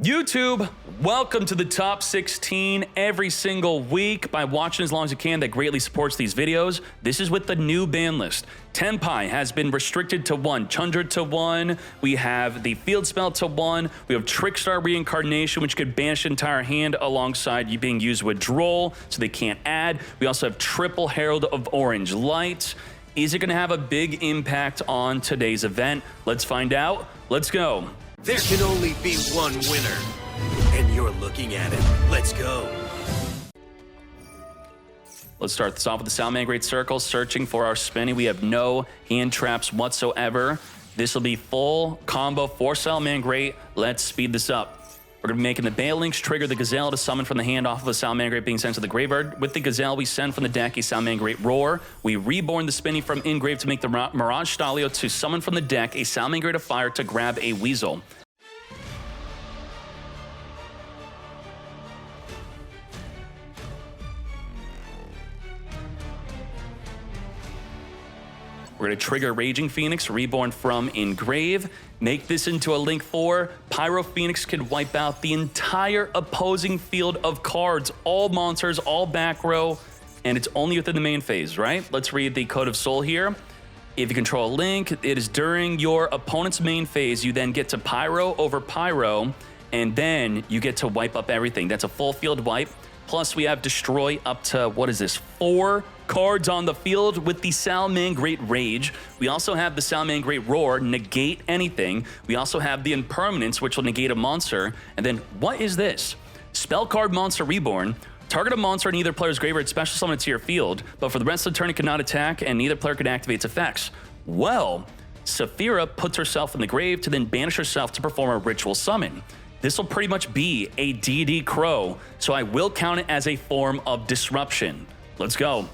YouTube, welcome to the top 16 every single week. By watching as long as you can, that greatly supports these videos. This is with the new ban list. Tenpai has been restricted to 1, Chundra to 1, we have the field spell to 1, we have Trickstar Reincarnation, which could banish entire hand alongside you being used with Droll, so they can't add. We also have Triple Herald of Orange Light. Is it going to have a big impact on today's event? Let's find out. Let's go. There can only be one winner, and you're looking at it. Let's go. Let's start this off with the Salamangreat circle, searching for our spinny. We have no hand traps whatsoever. This will be full combo for Salamangreat. Let's speed this up. We're going to be making the Banlist trigger the Gazelle to summon from the hand off of a Salamangreat being sent to the graveyard. With the Gazelle, we send from the deck a Salamangreat Roar. We reborn the Spinny from Engrave to make the Mirage Stalio to summon from the deck a Salamangreat of Fire to grab a Weasel. We're going to trigger Raging Phoenix, reborn from Engrave. Make this into a Link 4. Pyro Phoenix can wipe out the entire opposing field of cards. All monsters, all back row, and it's only within the main phase, right? Let's read the Code of Soul here. If you control a Link, it is during your opponent's main phase. You then get to Pyro over Pyro, and then you get to wipe up everything. That's a full field wipe. Plus, we have Destroy up to, what is this, 4 cards on the field with the Salamangreat Rage. We also have the Salamangreat Roar, negate anything. We also have the Impermanence, which will negate a monster. And then, what is this? Spell card Monster Reborn. Target a monster in either player's graveyard, special summon it to your field, but for the rest of the turn it cannot attack, and neither player can activate its effects. Well, Saphira puts herself in the grave to then banish herself to perform a ritual summon. This will pretty much be a DD Crow, so I will count it as a form of disruption. Let's go.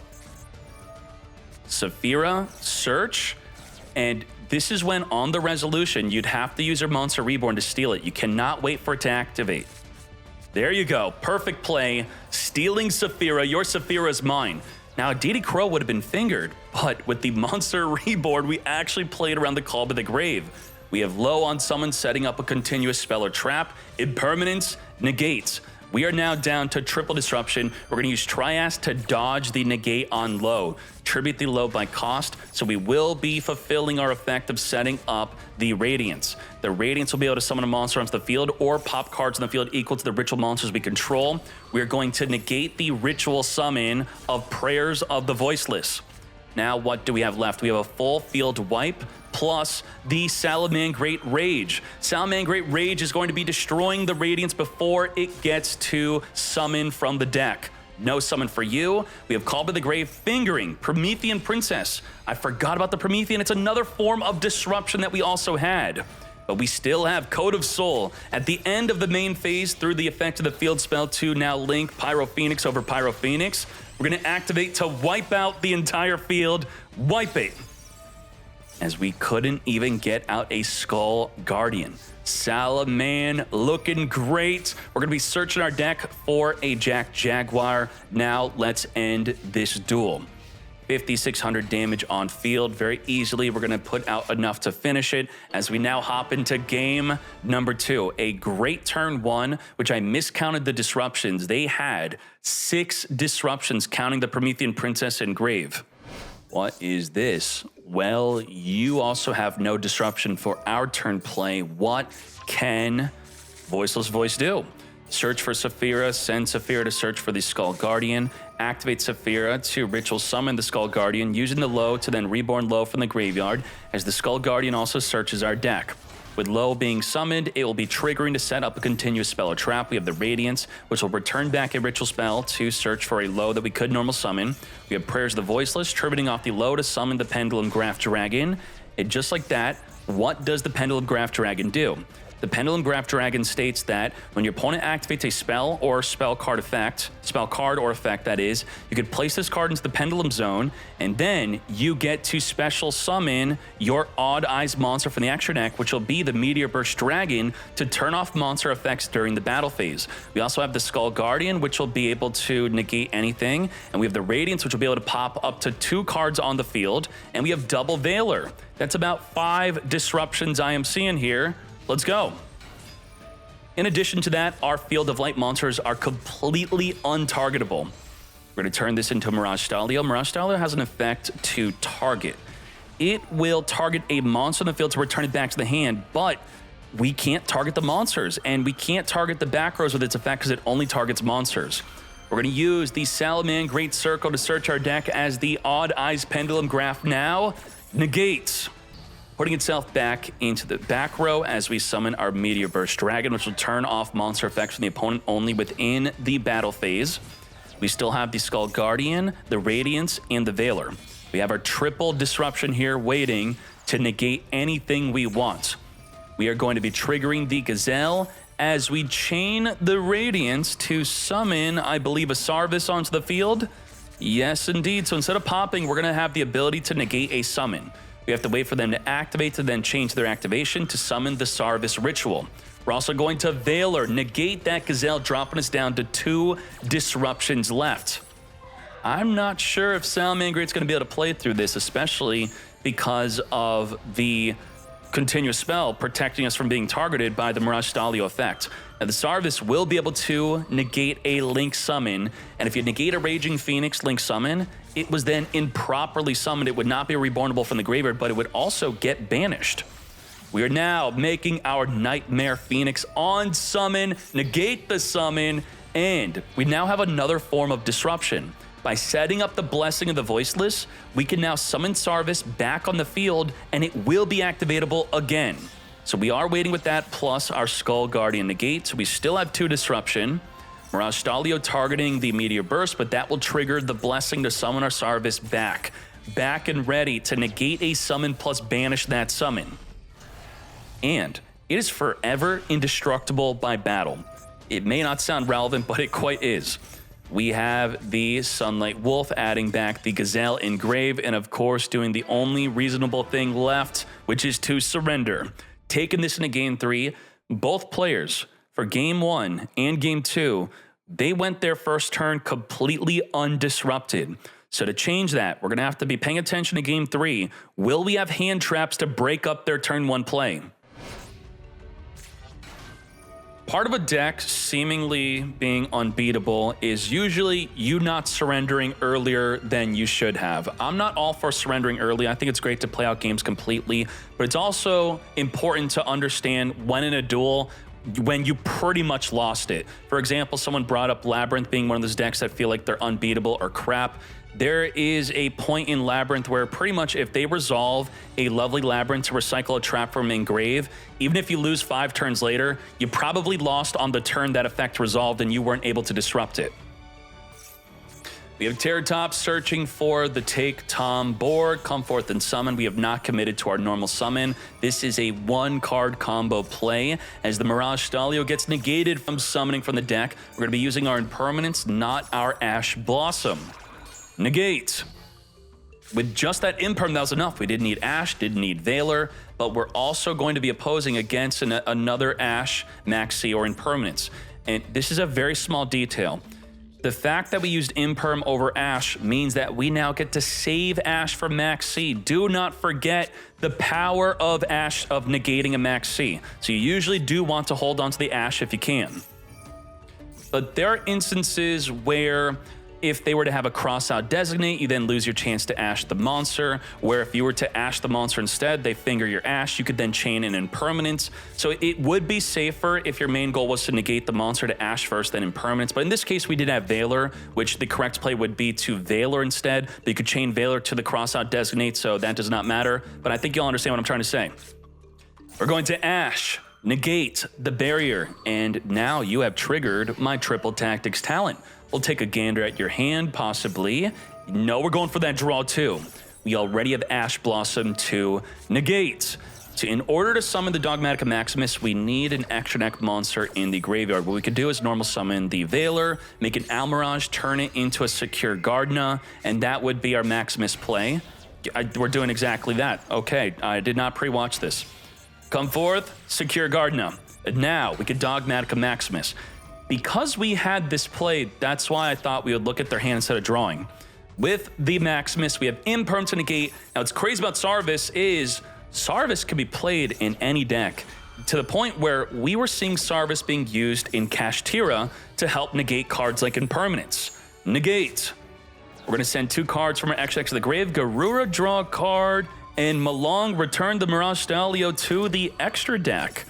Saphira, search, and this is when on the resolution, you'd have to use your Monster Reborn to steal it. You cannot wait for it to activate. There you go, perfect play. Stealing Saphira, your Saphira is mine. Now, DD Crow would have been fingered, but with the Monster Reborn, we actually played around the Call to the Grave. We have low on summon, setting up a continuous spell or trap. Impermanence, negates. We are now down to triple disruption. We're going to use Trias to dodge the negate on low. Tribute the low by cost, so we will be fulfilling our effect of setting up the Radiance. The Radiance will be able to summon a monster onto the field or pop cards on the field equal to the ritual monsters we control. We are going to negate the ritual summon of Prayers of the Voiceless. Now, what do we have left? We have a full field wipe plus the Salamangreat Rage. Salamangreat Rage is going to be destroying the Radiance before it gets to summon from the deck. No summon for you. We have Call by the Grave, fingering Promethean Princess. I forgot about the Promethean. It's another form of disruption that we also had. But we still have Code of Soul. At the end of the main phase, through the effect of the field spell to now link Pyro Phoenix over Pyro Phoenix, we're going to activate to wipe out the entire field. Wipe it. As we couldn't even get out a Skull Guardian. Salaman looking great. We're going to be searching our deck for a Jack Jaguar. Now let's end this duel. 5,600 damage on field very easily. We're going to put out enough to finish it as we now hop into game number 2. A great turn 1, which I miscounted the disruptions. They had 6 disruptions, counting the Promethean Princess and Grave. What is this? Well, you also have no disruption for our turn play. What can Voiceless Voice do? Search for Saphira, send Saphira to search for the Skull Guardian, activate Saphira to ritual summon the Skull Guardian, using the low to then reborn low from the graveyard, as the Skull Guardian also searches our deck. With low being summoned, it will be triggering to set up a continuous spell or trap. We have the Radiance, which will return back a ritual spell to search for a low that we could normal summon. We have Prayers of the Voiceless, tributing off the low to summon the Pendulum Graph Dragon. And just like that, what does the Pendulum Graph Dragon do? The Pendulum Graph Dragon states that when your opponent activates a spell or spell card or effect that is, you could place this card into the Pendulum Zone, and then you get to special summon your Odd Eyes monster from the extra deck, which will be the Meteor Burst Dragon, to turn off monster effects during the battle phase. We also have the Skull Guardian, which will be able to negate anything, and we have the Radiance, which will be able to pop up to 2 cards on the field, and we have Double Veiler. That's about 5 disruptions I am seeing here. Let's go. In addition to that, our Field of Light monsters are completely untargetable. We're going to turn this into Mirage Stalio. Mirage Stalio has an effect to target. It will target a monster in the field to return it back to the hand, but we can't target the monsters, and we can't target the back rows with its effect because it only targets monsters. We're going to use the Salamangreat Circle to search our deck as the Odd Eyes Pendulum Graph now negates, putting itself back into the back row as we summon our Meteor Burst Dragon, which will turn off monster effects from the opponent only within the battle phase. We still have the Skull Guardian, the Radiance, and the Veiler. We have our triple disruption here waiting to negate anything we want. We are going to be triggering the Gazelle as we chain the Radiance to summon, I believe, a Sarvis onto the field. Yes, indeed. So instead of popping, we're going to have the ability to negate a summon. We have to wait for them to activate to then change their activation to summon the Sarvis Ritual. We're also going to Veiler, negate that Gazelle, dropping us down to 2 disruptions left. I'm not sure if Salamangreat's going to be able to play through this, especially because of the continuous spell protecting us from being targeted by the Mirage Stalio effect. Now, the Sarvis will be able to negate a Link summon, and if you negate a Raging Phoenix Link summon, it was then improperly summoned. It would not be rebornable from the graveyard, but it would also get banished. We are now making our Nightmare Phoenix on summon, negate the summon, and we now have another form of disruption. By setting up the Blessing of the Voiceless, we can now summon Sarvis back on the field, and it will be activatable again. So we are waiting with that, plus our Skull Guardian negate, so we still have 2 disruption. Mirage Stalio targeting the Meteor Burst, but that will trigger the Blessing to summon our Sarvis back and ready to negate a summon plus banish that summon. And it is forever indestructible by battle. It may not sound relevant, but it quite is. We have the Sunlight Wolf adding back the Gazelle Engrave, and of course doing the only reasonable thing left, which is to surrender. Taking this into Game 3, both players, for Game 1 and Game 2, they went their first turn completely undisrupted. So to change that, we're going to have to be paying attention to Game 3. Will we have hand traps to break up their turn 1 play? Part of a deck seemingly being unbeatable is usually you not surrendering earlier than you should have. I'm not all for surrendering early. I think it's great to play out games completely, but it's also important to understand when in a duel, when you pretty much lost it. For example, someone brought up Labyrinth being one of those decks that feel like they're unbeatable or crap. There is a point in Labyrinth where pretty much if they resolve a Lovely Labyrinth to recycle a trap from Engrave, even if you lose 5 turns later, you probably lost on the turn that effect resolved and you weren't able to disrupt it. We have Terratop searching for the Take Tom board. Come forth and summon. We have not committed to our normal summon. This is a 1-card combo play. As the Mirage Stalio gets negated from summoning from the deck, we're going to be using our Impermanence, not our Ash Blossom. Negate. With just that Imperm, that was enough. We didn't need Ash, didn't need Veiler, but we're also going to be opposing against another Ash, Maxi, or Impermanence. And this is a very small detail. The fact that we used Imperm over Ash means that we now get to save Ash from Maxi. Do not forget the power of Ash of negating a Maxi. So you usually do want to hold on to the Ash if you can. But there are instances where if they were to have a cross-out designate, you then lose your chance to Ash the monster, where if you were to Ash the monster instead, they finger your Ash, you could then chain in Impermanence. So it would be safer if your main goal was to negate the monster to Ash first, then Impermanence. But in this case, we did have Veiler, which the correct play would be to Veiler instead. But you could chain Veiler to the cross-out designate, so that does not matter. But I think you'll understand what I'm trying to say. We're going to Ash, negate the barrier, and now you have triggered my Triple Tactics talent. We'll take a gander at your hand, possibly. No, we're going for that draw too. We already have Ash Blossom to negate. So in order to summon the Dogmatica Maximus, we need an extra deck monster in the graveyard. What we could do is normal summon the Veiler, make an Almirage, turn it into a Secure Gardna, and that would be our Maximus play. We're doing exactly that. Okay, I did not pre-watch this. Come forth, Secure Gardna. And now we could Dogmatica Maximus. Because we had this played, that's why I thought we would look at their hand instead of drawing. With the Maximus, we have Imperm to negate. Now, what's crazy about Sarvis is Sarvis can be played in any deck. to the point where we were seeing Sarvis being used in Kashtira to help negate cards like Impermanence. Negate. We're going to send 2 cards from our extra deck to the grave. Garura, draw a card, and Malong return the Mirage Stalio to the extra deck.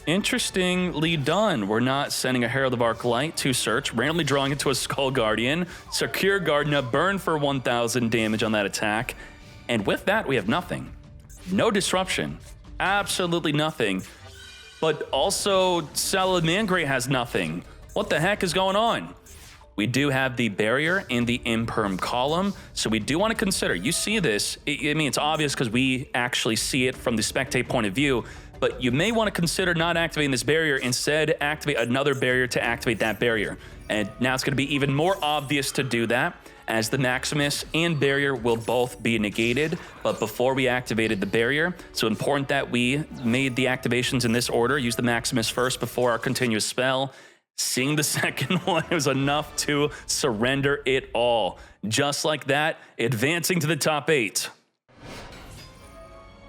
Interestingly done. We're not sending a Herald of Arclight to search, randomly drawing it to a Skull Guardian. Secure Gardener, burn for 1,000 damage on that attack. And with that, we have nothing. No disruption. Absolutely nothing. But also, Salamangreat has nothing. What the heck is going on? We do have the barrier in the Imperm column, so we do want to consider. You see this, I mean, it's obvious because we actually see it from the spectate point of view, but you may want to consider not activating this barrier, instead activate another barrier to activate that barrier. And now it's going to be even more obvious to do that, as the Maximus and barrier will both be negated. But before we activated the barrier, so important that we made the activations in this order, use the Maximus first before our continuous spell. Seeing the second one, it was enough to surrender it all. Just like that, advancing to the top 8.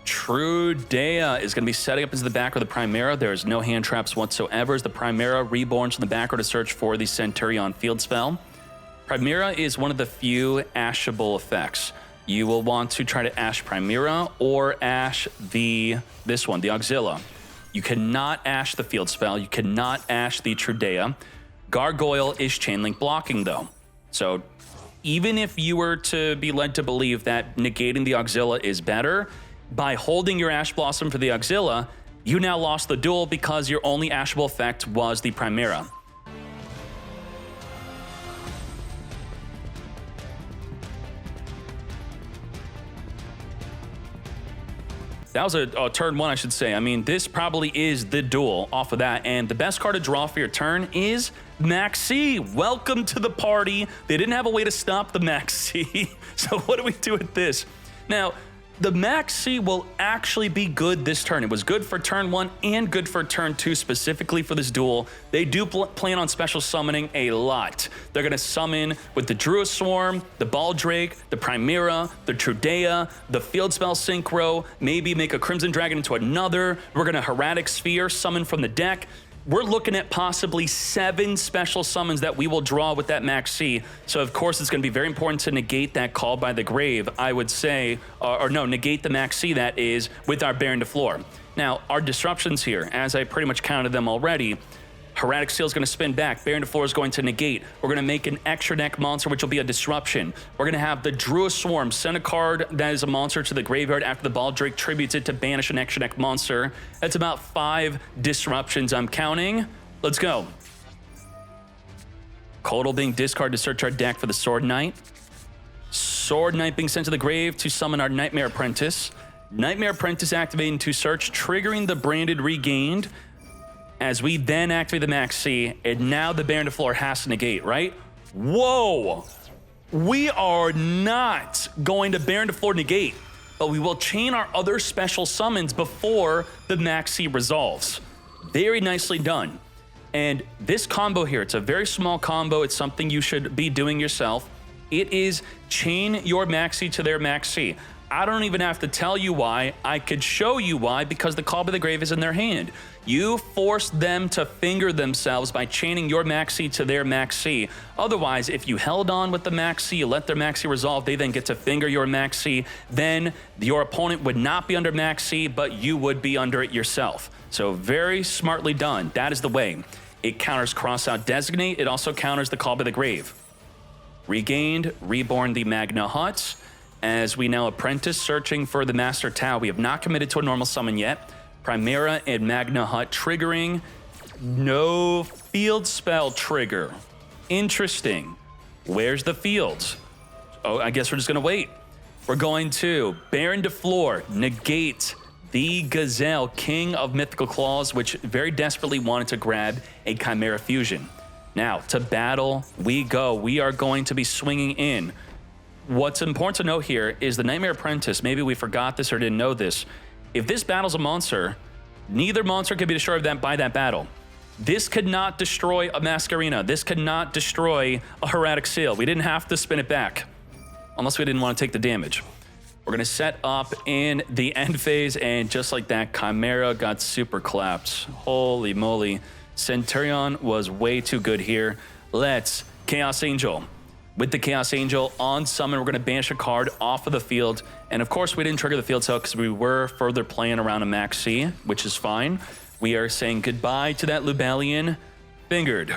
Trudea is going to be setting up into the back of the Chimera. There is no hand traps whatsoever as the Chimera reborns from the back to search for the Centurion field spell. Chimera is one of the few ashable effects. You will want to try to ash Chimera or ash this one, the Auxilia. You cannot ash the field spell. You cannot ash the Trudea. Gargoyle is chain link blocking though. So even if you were to be led to believe that negating the Auxilia is better, by holding your Ash Blossom for the Auxilia, you now lost the duel because your only ashable effect was the Chimera. That was a turn 1, I should say. I mean, this probably is the duel off of that. And the best card to draw for your turn is Maxi. Welcome to the party. They didn't have a way to stop the Maxi. So what do we do with this? Now, the Maxi will actually be good this turn. It was good for turn 1 and good for turn 2 specifically for this duel. They do plan on special summoning a lot. They're going to summon with the Druid Swarm, the Baldrake, the Chimera, the Trudea, the Field Spell Synchro, maybe make a Crimson Dragon into another. We're going to Hieratic Sphere summon from the deck. We're looking at possibly 7 special summons that we will draw with that Maxi. So of course it's going to be very important to negate that Call by the Grave, I would say, or no, negate the Maxi that is with our Baron de Fleur. Now, our disruptions here, as I pretty much counted them already, Hieratic Seal is going to spin back. Baron de Fleur is going to negate. We're going to make an extra deck monster, which will be a disruption. We're going to have the Druid Swarm. Send a card that is a monster to the graveyard after the Baldrake tributes it to banish an extra deck monster. That's about 5 disruptions I'm counting. Let's go. Codal being discarded to search our deck for the Sword Knight. Sword Knight being sent to the grave to summon our Nightmare Apprentice. Nightmare Apprentice activating to search, triggering the Branded Regained. As we then activate the Maxi, and now the Baron de Fleur has to negate, right? Whoa! We are not going to Baron de Fleur negate, but we will chain our other special summons before the Maxi resolves. Very nicely done. And this combo here, it's a very small combo. It's something you should be doing yourself. It is chain your Maxi to their Maxi. I don't even have to tell you why. I could show you why, because the Call by the Grave is in their hand. You forced them to finger themselves by chaining your Maxi to their Maxi. Otherwise, if you held on with the Maxi, you let their Maxi resolve, they then get to finger your Maxi, then your opponent would not be under Maxi, but you would be under it yourself. So very smartly done. That is the way. It counters Crossout Designate. It also counters the Call by the Grave. Regained, reborn the Magna Hut. As we now Apprentice searching for the Master Tau. We have not committed to a normal summon yet. Chimera and Magna Hut triggering. No field spell trigger. Interesting. Where's the fields? Oh, I guess we're just going to wait. We're going to Baron de Fleur, negate the Gazelle, King of Mythical Claws, which very desperately wanted to grab a Chimera Fusion. Now, to battle we go. We are going to be swinging in. What's important to know here is the Nightmare Apprentice, maybe we forgot this or didn't know this. If this battles a monster, neither monster can be destroyed by that battle. This could not destroy a Masquerena. This could not destroy a Hieratic Seal. We didn't have to spin it back, unless we didn't want to take the damage. We're going to set up in the end phase, and just like that, Chimera got super clapped. Holy moly. Centurion was way too good here. Let's Chaos Angel. With the Chaos Angel on summon, we're going to banish a card off of the field. And of course, we didn't trigger the field spell because we were further playing around a max C, which is fine. We are saying goodbye to that Lubellion. Fingered.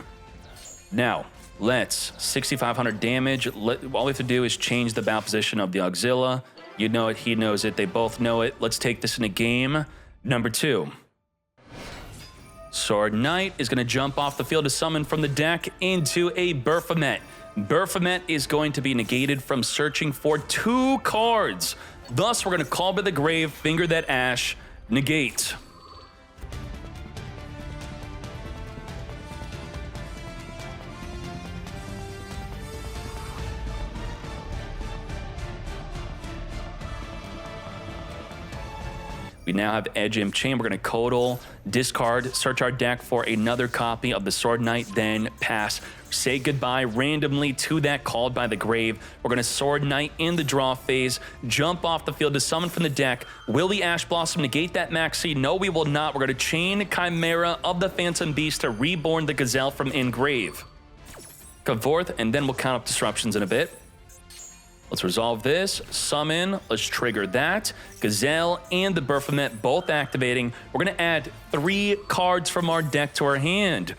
Now, let's 6,500 damage. All we have to do is change the battle position of the Auxilia. You know it, he knows it, they both know it. Let's take this in a game. Number 2. Sword Knight is going to jump off the field to summon from the deck into a Baphomet. Baphomet is going to be negated from searching for 2 cards. Thus, we're going to call by the grave, finger that ash, negate. We now have Edge Imp Chain. We're going to Codal, discard, search our deck for another copy of the Sword Knight, then pass. Say goodbye randomly to that called by the grave. We're going to Sword Knight in the draw phase, jump off the field to summon from the deck. Will the Ash Blossom negate that Maxi? No, we will not. We're going to chain Chimera of the Phantom Beast to reborn the Gazelle from Engrave. Come forth, and then we'll count up disruptions in a bit. Let's resolve this, summon, let's trigger that. Gazelle and the Baphomet both activating. We're gonna add 3 cards from our deck to our hand.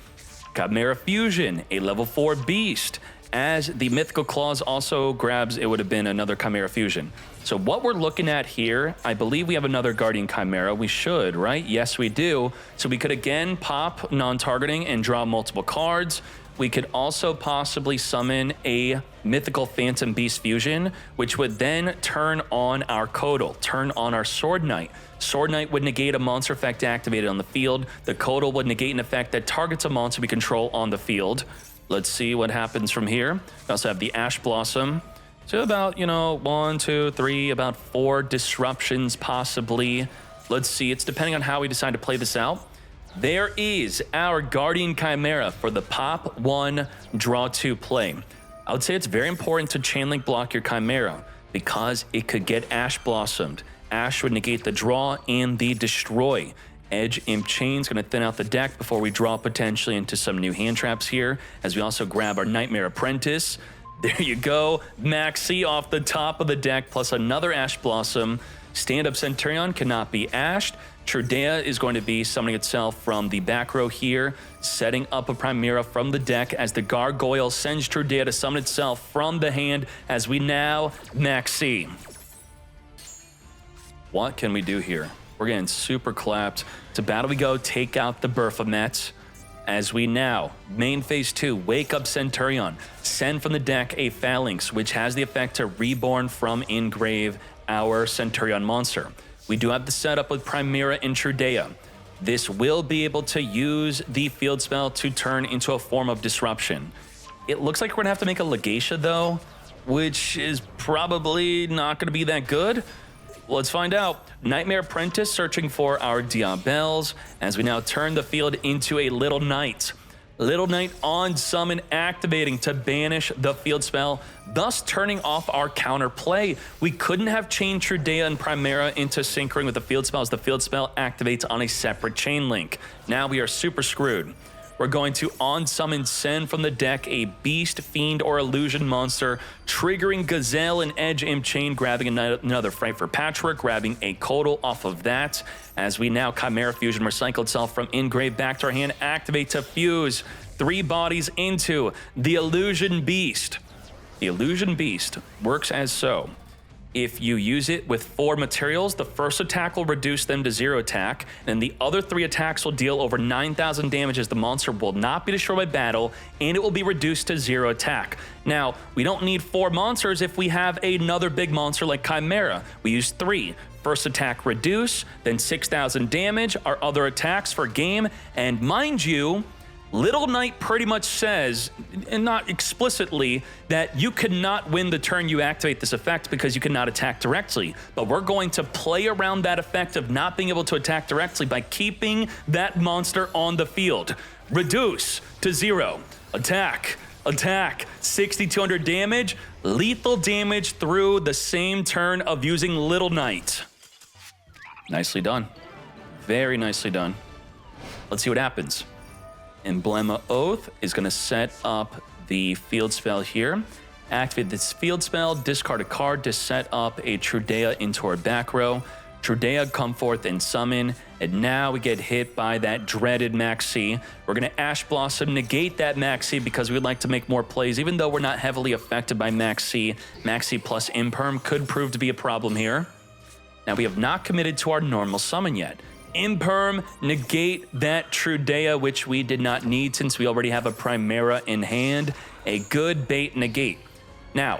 Chimera Fusion, a level 4 beast. As the Mythical Claws also grabs, it would have been another Chimera Fusion. So what we're looking at here, I believe we have another Guardian Chimera. We should, right? Yes, we do. So we could again pop non-targeting and draw multiple cards. We could also possibly summon a Mythical Phantom Beast Fusion, which would then turn on our Codal, turn on our Sword Knight. Sword Knight would negate a monster effect activated on the field. The Codal would negate an effect that targets a monster we control on the field. Let's see what happens from here. We also have the Ash Blossom. So about, 1, 2, 3, about 4 disruptions possibly. Let's see, it's depending on how we decide to play this out. There is our Guardian Chimera for the pop 1, draw 2 play. I would say it's very important to chain link block your Chimera because it could get Ash Blossomed. Ash would negate the draw and the destroy. Edge Imp Chain's going to thin out the deck before we draw potentially into some new hand traps here, as we also grab our Nightmare Apprentice. There you go, Maxi off the top of the deck, plus another Ash Blossom. Stand-up Centurion cannot be ashed. Trudea is going to be summoning itself from the back row here, setting up a Chimera from the deck as the Gargoyle sends Trudea to summon itself from the hand as we now Maxi. What can we do here? We're getting super clapped. To battle we go, take out the Baphomet. As we now, main phase 2, wake up Centurion. Send from the deck a Phalanx, which has the effect to reborn from Engrave our Centurion monster. We do have the setup with Chimera and Trudea. This will be able to use the field spell to turn into a form of disruption. It looks like we're gonna have to make a Legatia though, which is probably not gonna be that good. Let's find out. Nightmare Apprentice searching for our Diabels as we now turn the field into a Little Knight. Little Knight on summon activating to banish the field spell, thus turning off our counter play. We couldn't have chained Trudea and Chimera into syncing with the field spell as the field spell activates on a separate chain link. Now we are super screwed. We're going to on-summon send from the deck a Beast, Fiend, or Illusion monster, triggering Gazelle and Edge Imp Chain, grabbing another Fright for Patchwork, grabbing a Codal off of that. As we now Chimera Fusion recycle itself from Engrave back to our hand, activate to fuse 3 bodies into the Illusion Beast. The Illusion Beast works as so. If you use it with 4 materials, the first attack will reduce them to 0 attack, and the other 3 attacks will deal over 9,000 damage as the monster will not be destroyed by battle, and it will be reduced to 0 attack. Now, we don't need 4 monsters if we have another big monster like Chimera. We use 3. First attack reduce, then 6,000 damage, our other attacks for game, and mind you, Little Knight pretty much says, and not explicitly, that you cannot win the turn you activate this effect because you cannot attack directly. But we're going to play around that effect of not being able to attack directly by keeping that monster on the field. Reduce to 0. Attack. Attack, 6,200 damage, lethal damage through the same turn of using Little Knight. Nicely done. Very nicely done. Let's see what happens. Emblema Oath is going to set up the field spell here. Activate this field spell, discard a card to set up a Trudea into our back row. Trudea come forth and summon, and now we get hit by that dreaded Maxi. We're going to Ash Blossom, negate that Maxi because we would like to make more plays, even though we're not heavily affected by Maxi. Maxi plus Imperm could prove to be a problem here. Now, we have not committed to our normal summon yet. Imperm, negate that Trudea, which we did not need since we already have a Chimera in hand. A good bait negate. Now,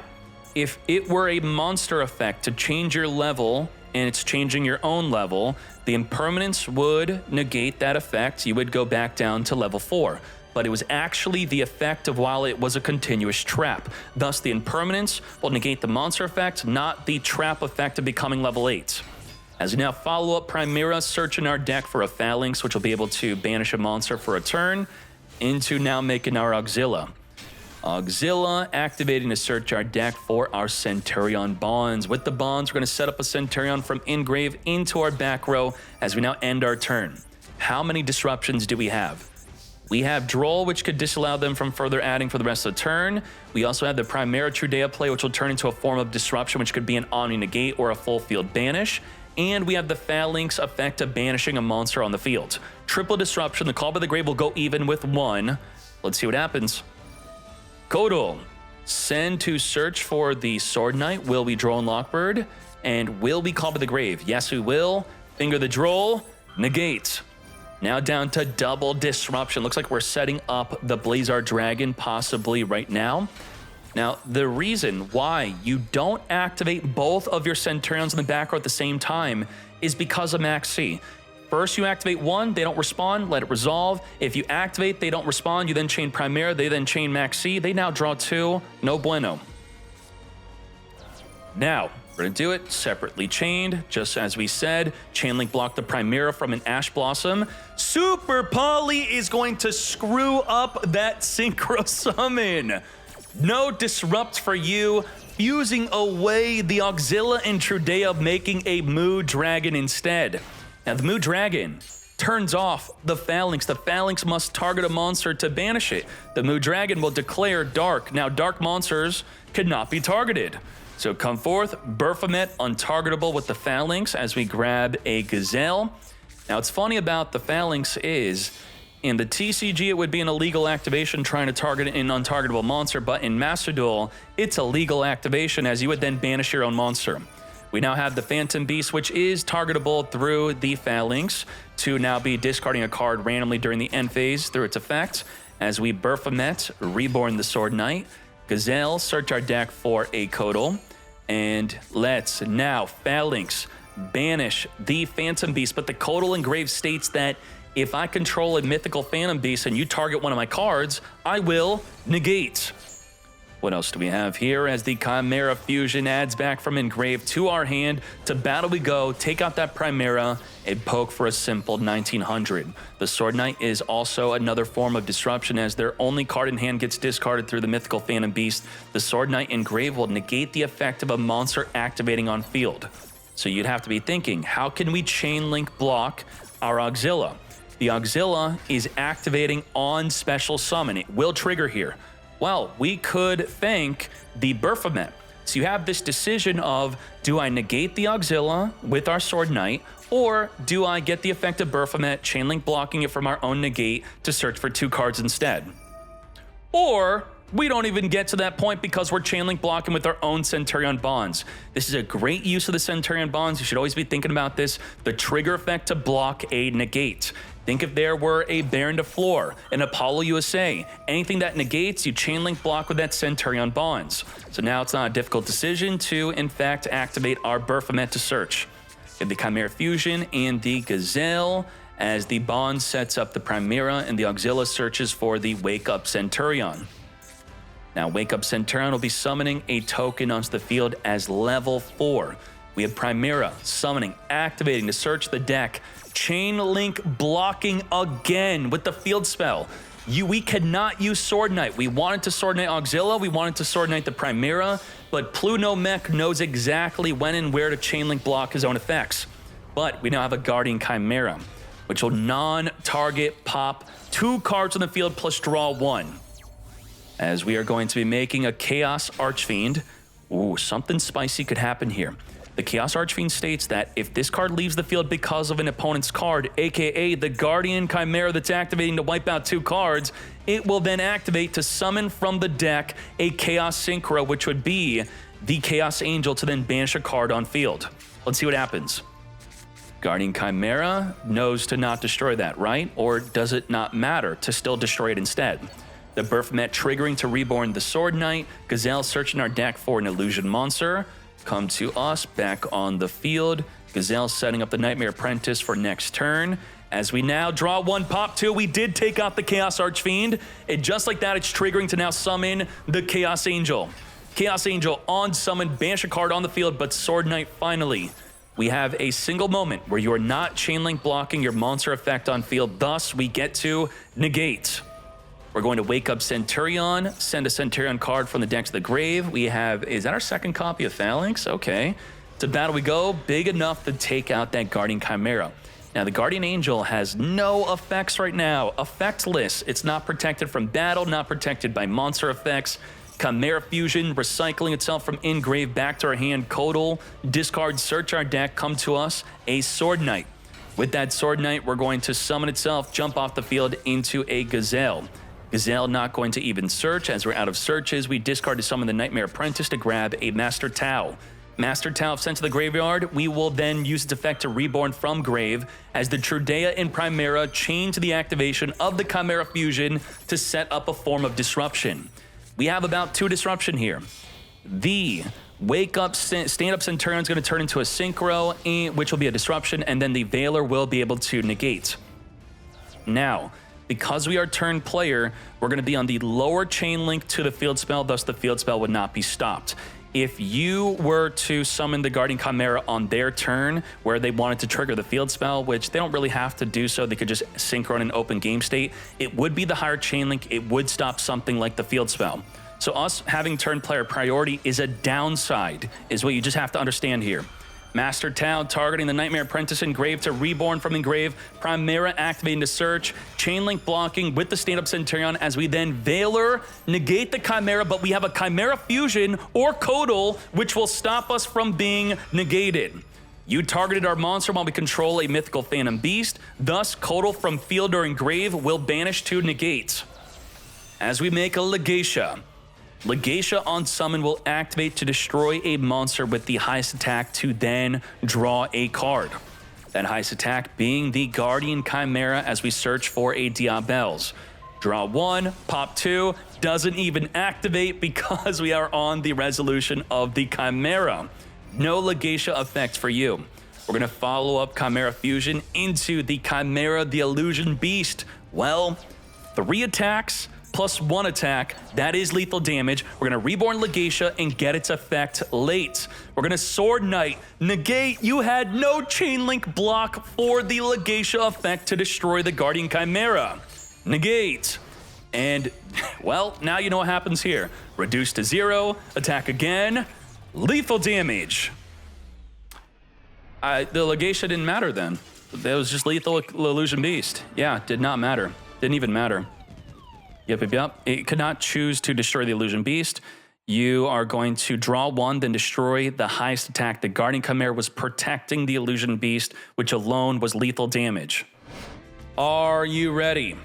if it were a monster effect to change your level, and it's changing your own level, the impermanence would negate that effect. You would go back down to level 4. But it was actually the effect of while it was a continuous trap. Thus, the impermanence will negate the monster effect, not the trap effect of becoming level 8. As we now follow up Chimera, search in our deck for a Phalanx, which will be able to banish a monster for a turn, into now making our Auxilla. Auxilla, activating to search our deck for our Centurion Bonds. With the Bonds, we're going to set up a Centurion from Engrave into our back row as we now end our turn. How many disruptions do we have? We have Droll, which could disallow them from further adding for the rest of the turn. We also have the Chimera Trudea play, which will turn into a form of disruption, which could be an Omni Negate or a full field banish. And we have the Phalanx effect of banishing a monster on the field. Triple disruption, the Call by the Grave will go even with 1. Let's see what happens. Kodal, send to search for the Sword Knight. Will we Droll and Lockbird? And will we Call by the Grave? Yes, we will. Finger the Droll, negate. Now down to double disruption. Looks like we're setting up the Blazar Dragon possibly right now. Now, the reason why you don't activate both of your Centurions in the back row at the same time is because of Max C. First, you activate one, they don't respond, let it resolve. If you activate, they don't respond, you then chain Chimera, they then chain Max C. They now draw 2, no bueno. Now, we're gonna do it separately chained, just as we said. Chain link block the Chimera from an Ash Blossom. Super Poly is going to screw up that Synchro Summon. No disrupt for you, fusing away the Auxilla and Trudea, making a Moo Dragon instead. Now, the Moo Dragon turns off the Phalanx. The Phalanx must target a monster to banish it. The Moo Dragon will declare Dark. Now, Dark monsters cannot be targeted. So come forth, Baphomet untargetable with the Phalanx as we grab a Gazelle. Now, what's funny about the Phalanx is, in the TCG, it would be an illegal activation trying to target an untargetable monster, but in Master Duel, it's a legal activation as you would then banish your own monster. We now have the Phantom Beast, which is targetable through the Phalanx, to now be discarding a card randomly during the end phase through its effect. As we Baphomet, Reborn the Sword Knight, Gazelle, search our deck for a Kodal, and let's now Phalanx, banish the Phantom Beast, but the Kodal Engraved states that if I control a mythical Phantom Beast and you target one of my cards, I will negate. What else do we have here? As the Chimera Fusion adds back from Engrave to our hand, to battle we go, take out that Chimera, and poke for a simple 1900. The Sword Knight is also another form of disruption as their only card in hand gets discarded through the mythical Phantom Beast. The Sword Knight Engrave will negate the effect of a monster activating on field. So you'd have to be thinking, how can we chain link block our Auxilla? The Auxilla is activating on special summon. It will trigger here. Well, we could thank the Baphomet. So you have this decision of, do I negate the Auxilla with our Sword Knight, or do I get the effect of Baphomet, chain link blocking it from our own negate to search for 2 cards instead? Or we don't even get to that point because we're chain link blocking with our own Centurion Bonds. This is a great use of the Centurion Bonds. You should always be thinking about this. The trigger effect to block a negate. Think if there were a Baron de Fleur, an Apollo USA, anything that negates, you chain link block with that Centurion Bonds. So now it's not a difficult decision to, in fact, activate our Baphomet to search. Get the Chimera Fusion and the Gazelle as the Bond sets up the Chimera and the Auxilla searches for the Wake Up Centurion. Now, Wake Up Centurion will be summoning a token onto the field as level 4. We have Chimera summoning, activating to search the deck, chain link blocking again with the field spell. We cannot use Sword Knight. We wanted to Sword Knight Auxilla, we wanted to Sword Knight the Chimera, but Pluno Mech knows exactly when and where to chainlink block his own effects. But we now have a Guardian Chimera, which will non-target pop 2 cards on the field plus draw 1. As we are going to be making a Chaos Archfiend. Ooh, something spicy could happen here. The Chaos Archfiend states that if this card leaves the field because of an opponent's card, aka the Guardian Chimera that's activating to wipe out 2 cards, it will then activate to summon from the deck a Chaos Synchro, which would be the Chaos Angel, to then banish a card on field. Let's see what happens. Guardian Chimera knows to not destroy that, right? Or does it not matter to still destroy it instead? The Baphomet triggering to reborn the Sword Knight. Gazelle searching our deck for an illusion monster. Come to us back on the field. Gazelle setting up the Nightmare Apprentice for next turn. As we now draw 1, pop 2, we did take out the Chaos Archfiend. And just like that, it's triggering to now summon the Chaos Angel. Chaos Angel on summon, banish a card on the field, but Sword Knight finally. We have a single moment where you are not chainlink blocking your monster effect on field. Thus, we get to negate. We're going to wake up Centurion, send a Centurion card from the deck to the grave. We have, is that our second copy of Phalanx? Okay. To battle we go, big enough to take out that Guardian Chimera. Now, the Guardian Angel has no effects right now. Effectless. It's not protected from battle, not protected by monster effects. Chimera Fusion, recycling itself from in-grave back to our hand. Codal, discard, search our deck, come to us, a Sword Knight. With that Sword Knight, we're going to summon itself, jump off the field into a Gazelle. Gazelle not going to even search. As we're out of searches, we discard to summon the Nightmare Apprentice to grab a Master Tau. Master Tau sent to the graveyard. We will then use its effect to reborn from grave as the Trudea and Primera chain to the activation of the Chimera Fusion to set up a form of disruption. We have about 2 disruption here. The Wake Up Stand Up Centurion is going to turn into a Synchro, which will be a disruption, and then the Veiler will be able to negate. Now, because we are turn player, we're going to be on the lower chain link to the field spell, thus the field spell would not be stopped. If you were to summon the Guardian Chimera on their turn, where they wanted to trigger the field spell, which they don't really have to do so, they could just synchro in an open game state, it would be the higher chain link, it would stop something like the field spell. So us having turn player priority is a downside, is what you just have to understand here. Master Tau targeting the Nightmare Apprentice in grave to reborn from engrave. Primera activating to search. Chainlink blocking with the stand-up Centurion as we then Veiler negate the Chimera, but we have a Chimera Fusion or Codal, which will stop us from being negated. You targeted our monster while we control a mythical Phantom Beast. Thus, Codal from field or engrave will banish to negate. As we make a Legatia. Legatia on summon will activate to destroy a monster with the highest attack to then draw a card. That highest attack being the Guardian Chimera as we search for a Diabels. Draw 1, pop 2, doesn't even activate because we are on the resolution of the Chimera. No Legatia effect for you. We're going to follow up Chimera Fusion into the Chimera, the Illusion Beast. Well, 3 attacks plus 1 attack, that is lethal damage. We're gonna reborn Legatia and get its effect late. We're gonna Sword Knight, negate, you had no chain link block for the Legatia effect to destroy the Guardian Chimera. Negate. And, well, now you know what happens here. Reduce to 0, attack again, lethal damage. The Legatia didn't matter then. That was just lethal Illusion Beast. Yeah, did not matter. Didn't even matter. Yep. It could not choose to destroy the Illusion Beast. You are going to draw 1, then destroy the highest attack. The Guardian Chimera was protecting the Illusion Beast, which alone was lethal damage. Are you ready?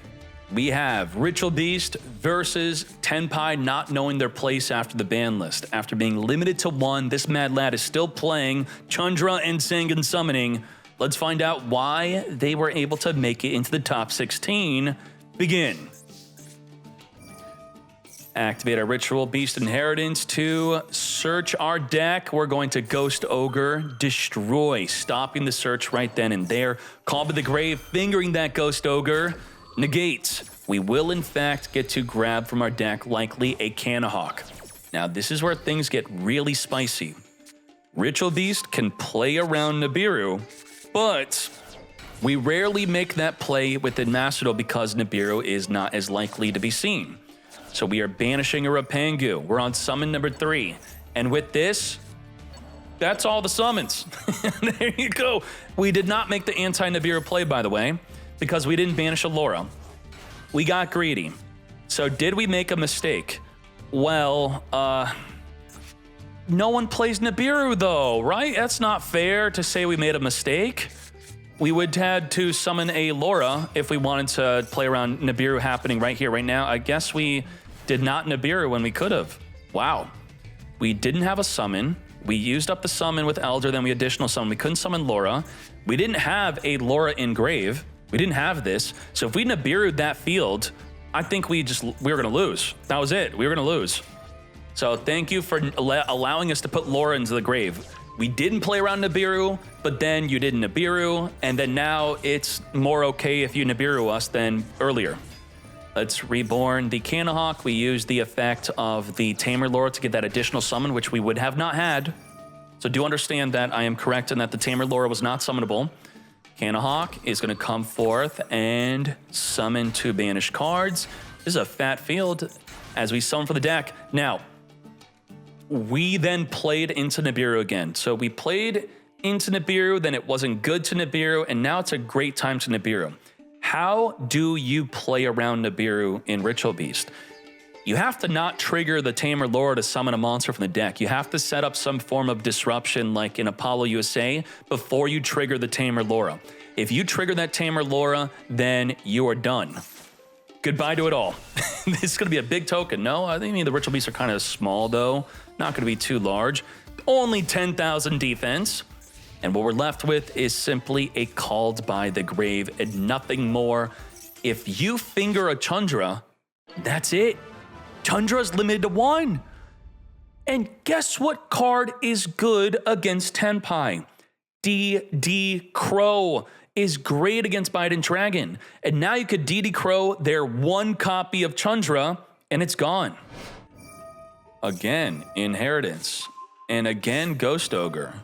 We have Ritual Beast versus Tenpai not knowing their place after the ban list. After being limited to 1, this mad lad is still playing Chandra and Sangan Summoning. Let's find out why they were able to make it into the top 16. Begin. Activate our Ritual Beast Inheritance to search our deck. We're going to Ghost Ogre, destroy, stopping the search right then and there. Call to the grave, fingering that Ghost Ogre. Negate. We will, in fact, get to grab from our deck, likely a Canahawk. Now, this is where things get really spicy. Ritual Beast can play around Nibiru, but We rarely make that play within Master Duel because Nibiru is not as likely to be seen. So we are banishing a Rapangu. We're on summon number 3. And with this, that's all the summons. There you go. We did not make the anti-Nibiru play, by the way, because we didn't banish a Laura. We got greedy. So did we make a mistake? Well, no one plays Nibiru though, right? That's not fair to say we made a mistake. We would had to summon a Laura if we wanted to play around Nibiru happening right here, right now. I guess we did not Nibiru when we could have. Wow. We didn't have a summon. We used up the summon with Elder, then we additional summon. We couldn't summon Laura. We didn't have a Laura in grave. We didn't have this. So if we Nibiru'd that field, I think we were gonna lose. That was it, we were gonna lose. So thank you for allowing us to put Laura into the grave. We didn't play around Nibiru, but then you didn't Nibiru, and then now it's more okay if you Nibiru us than earlier. Let's reborn the Canahawk. We used the effect of the Tamer Laura to get that additional summon, which we would have not had. So do understand that I am correct in that the Tamer Laura was not summonable. Canahawk is going to come forth and summon 2 banished cards. This is a fat field as we summon for the deck. Now, we then played into Nibiru again. So we played into Nibiru, then it wasn't good to Nibiru, and now it's a great time to Nibiru. How do you play around Nibiru in Ritual Beast? You have to not trigger the Tamer Laura to summon a monster from the deck. You have to set up some form of disruption like in Apollo USA before you trigger the Tamer Laura. If you trigger that Tamer Laura, then you are done. Goodbye to it all. This is going to be a big token. No, I think the Ritual Beasts are kind of small though. Not going to be too large. Only 10,000 defense. And what we're left with is simply a Called by the Grave and nothing more. If you finger a Chandra, that's it. Chandra's limited to 1. And guess what card is good against Tenpai? DD Crow is great against Biden Dragon. And now you could DD Crow their 1 copy of Chandra and it's gone. Again, Inheritance. And again, Ghost Ogre.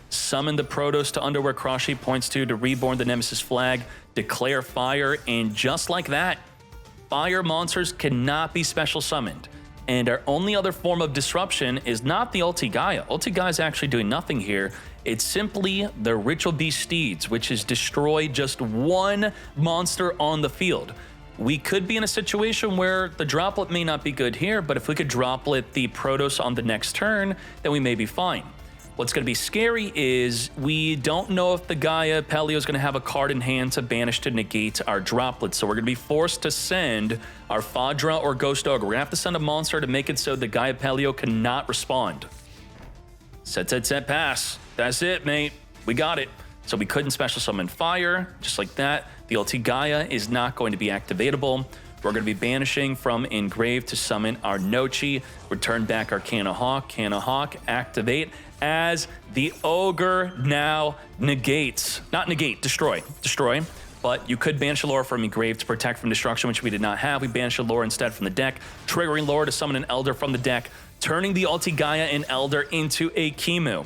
Summon the Protos to Underwear Cross-Sheet points to reborn the Nemesis flag, declare fire, and just like that, fire monsters cannot be special summoned. And our only other form of disruption is not the Ulti Gaia. Ulti Gaia is actually doing nothing here. It's simply the Ritual Beast Steeds, which is destroy just 1 monster on the field. We could be in a situation where the droplet may not be good here, but if we could droplet the Protos on the next turn, then we may be fine. What's going to be scary is we don't know if the Gaia Pelio is going to have a card in hand to banish to negate our droplets. So we're going to be forced to send our Fadra or Ghost Ogre. We're going to have to send a monster to make it so the Gaia Pelio cannot respond. Set, pass. That's it, mate. We got it. So we couldn't special summon fire, just like that. The Ulti Gaia is not going to be activatable. We're going to be banishing from Engrave to summon our Nochi, return back our Canahawk. Canahawk, activate as the Ogre now negates. Not negate, destroy. Destroy. But you could banish a Laura from Engrave to protect from destruction, which we did not have. We banished a Laura instead from the deck, triggering Laura to summon an Elder from the deck, turning the Ulti Gaia and Elder into a Kimu.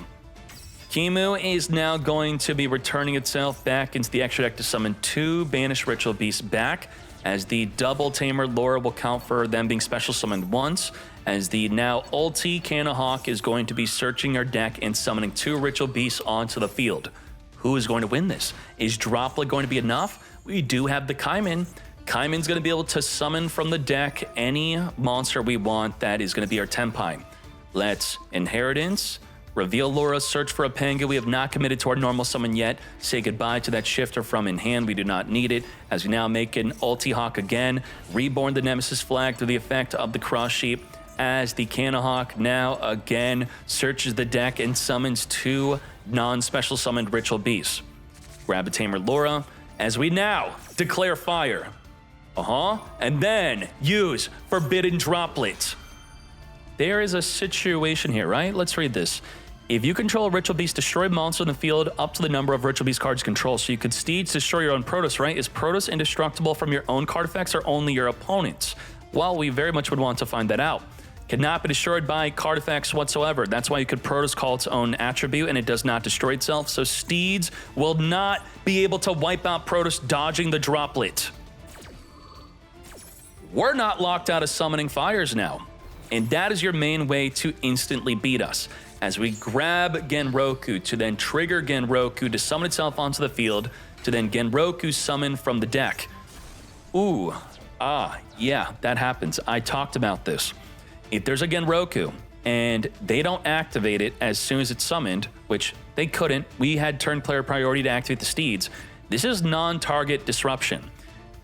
Kimu is now going to be returning itself back into the extra deck to summon 2 banished Ritual Beasts back, as the double Tamer Laura will count for them being special summoned once, as the now Ulti Canahawk is going to be searching our deck and summoning 2 Ritual Beasts onto the field. Who is going to win this? Is Droplet going to be enough? We do have the Kaiman. Kaiman's going to be able to summon from the deck any monster we want. That is going to be our Tenpai. Let's Inheritance. Reveal Laura, search for a Panga. We have not committed to our normal summon yet. Say goodbye to that Shifter from in hand. We do not need it. As we now make an Ulti Hawk again. Reborn the Nemesis flag through the effect of the Cross Sheep. As the Canahawk now again searches the deck and summons 2 non-special summoned Ritual Beasts. Grab a Tamer Laura. As we now declare fire. And then use Forbidden Droplet. There is a situation here, right? Let's read this. If you control a Ritual Beast, destroy a monster in the field up to the number of Ritual Beast cards you control. So you could Steeds destroy your own Protoss, right? Is Protoss indestructible from your own card effects or only your opponent's? Well, we very much would want to find that out. Cannot be destroyed by card effects whatsoever. That's why you could Protoss call its own attribute and it does not destroy itself. So Steeds will not be able to wipe out Protoss dodging the droplet. We're not locked out of summoning fires now. And that is your main way to instantly beat us. As we grab Genroku to then trigger Genroku to summon itself onto the field, to then Genroku summon from the deck. Ooh, yeah, that happens. I talked about this. If there's a Genroku and they don't activate it as soon as it's summoned, which they couldn't, we had turn player priority to activate the Steeds, this is non-target disruption.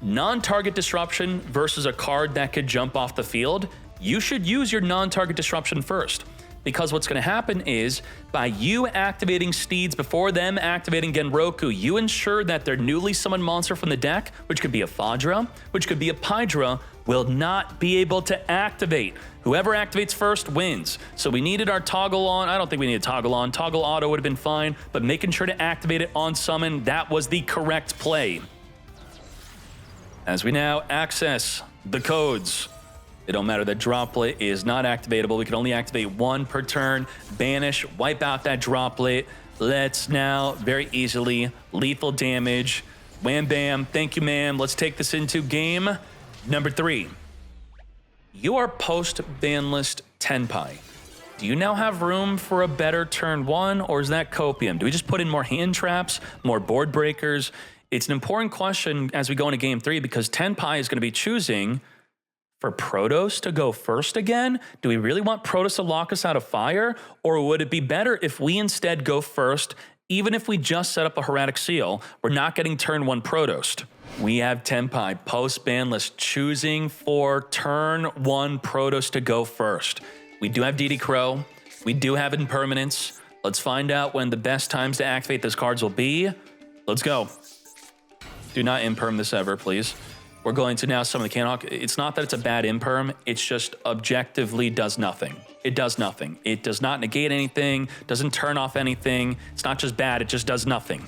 Non-target disruption versus a card that could jump off the field, you should use your non-target disruption first. Because what's going to happen is, by you activating Steeds before them activating Genroku, you ensure that their newly summoned monster from the deck, which could be a Fadra, which could be a Pydra, will not be able to activate. Whoever activates first wins. So we needed our toggle on. I don't think we needed toggle on. Toggle auto would have been fine, but making sure to activate it on summon, that was the correct play. As we now access the codes, it don't matter, the droplet is not activatable. We can only activate one per turn. Banish, wipe out that droplet. Let's now very easily lethal damage. Wham bam, thank you ma'am. Let's take this into game number 3. You are post Banlist Tenpai. Do you now have room for a better turn 1, or is that copium? Do we just put in more hand traps, more board breakers? It's an important question as we go into game 3 because Tenpai is going to be choosing for Protoss to go first again. Do we really want Protoss to lock us out of fire? Or would it be better if we instead go first, even if we just set up a Heretic Seal? We're not getting turn 1 Protoss. We have Tenpai post-Banlist choosing for turn 1 Protoss to go first. We do have DD Crow. We do have Impermanence. Let's find out when the best times to activate those cards will be. Let's go. Do not imperm this ever, please. We're going to now summon the Canhawk. It's not that it's a bad imperm, it's just objectively does nothing. It does nothing. It does not negate anything, doesn't turn off anything. It's not just bad, it just does nothing.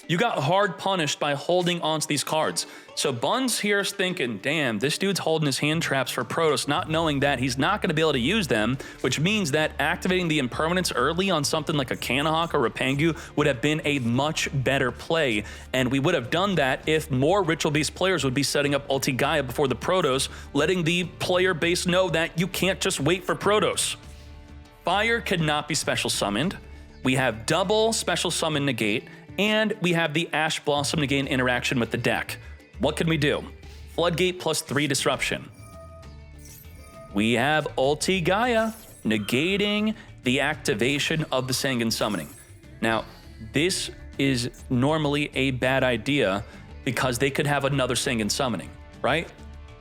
You got hard punished by holding onto these cards. So Buns here is thinking, damn, this dude's holding his hand traps for Protoss, not knowing that he's not going to be able to use them, which means that activating the Impermanence early on something like a Canhawk or a Rapangu would have been a much better play. And we would have done that if more Ritual Beast players would be setting up Ulti Gaia before the Protoss, letting the player base know that you can't just wait for Protoss. Fire cannot be special summoned. We have double special summon negate, and we have the Ash Blossom to gain interaction with the deck. What can we do? Floodgate plus 3 disruption. We have Ulti Gaia negating the activation of the Sangan summoning. Now, this is normally a bad idea because they could have another Sangan summoning, right?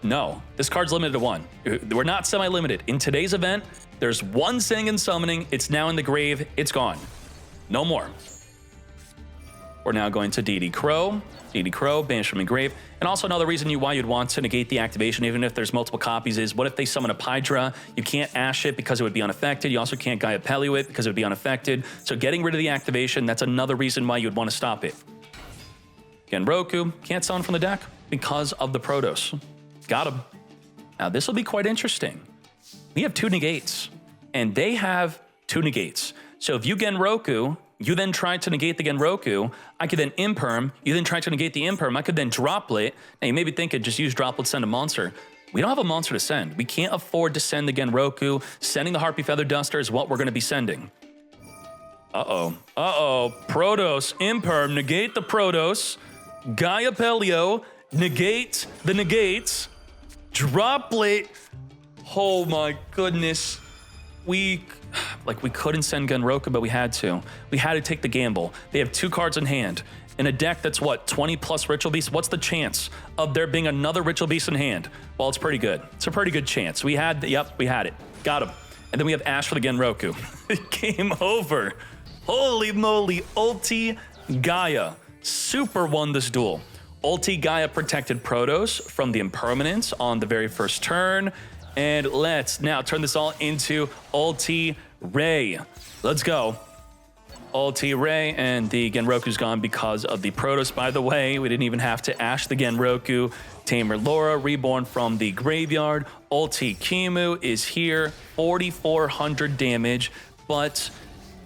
No, this card's limited to 1. We're not semi-limited. In today's event, there's 1 Sangan summoning. It's now in the grave. It's gone. No more. We're now going to DD Crow, banish from the grave. And also another reason why you'd want to negate the activation, even if there's multiple copies, is what if they summon a Pydra? You can't Ash it because it would be unaffected. You also can't Gaia Pellu it because it would be unaffected. So getting rid of the activation, that's another reason why you would want to stop it. Genroku, can't summon from the deck because of the Protoss. Got him. Now this will be quite interesting. We have 2 negates, and they have 2 negates. So if you Genroku, you then try to negate the Genroku, I could then imperm, you then try to negate the imperm, I could then droplet. Now you may be thinking, just use droplet, send a monster. We don't have a monster to send. We can't afford to send the Genroku. Sending the Harpy Feather Duster is what we're gonna be sending. Protoss, imperm, negate the Protoss, Gaia Pelio, negate the negates, droplet. Oh my goodness. we couldn't send Genroku, but we had to. We had to take the gamble. They have 2 cards in hand. In a deck that's what, 20 plus Ritual Beast? What's the chance of there being another Ritual Beast in hand? Well, it's pretty good. It's a pretty good chance. We had it. Got him. And then we have Ash for the Genroku. Game over. Holy moly, Ulti Gaia. Super won this duel. Ulti Gaia protected Protoss from the impermanence on the very first turn. And let's now turn this all into Ulti Ray. Let's go. Ulti Ray, and the Genroku's gone because of the Protoss, by the way. We didn't even have to Ash the Genroku. Tamer Laura, reborn from the graveyard. Ulti Kimu is here, 4,400 damage, but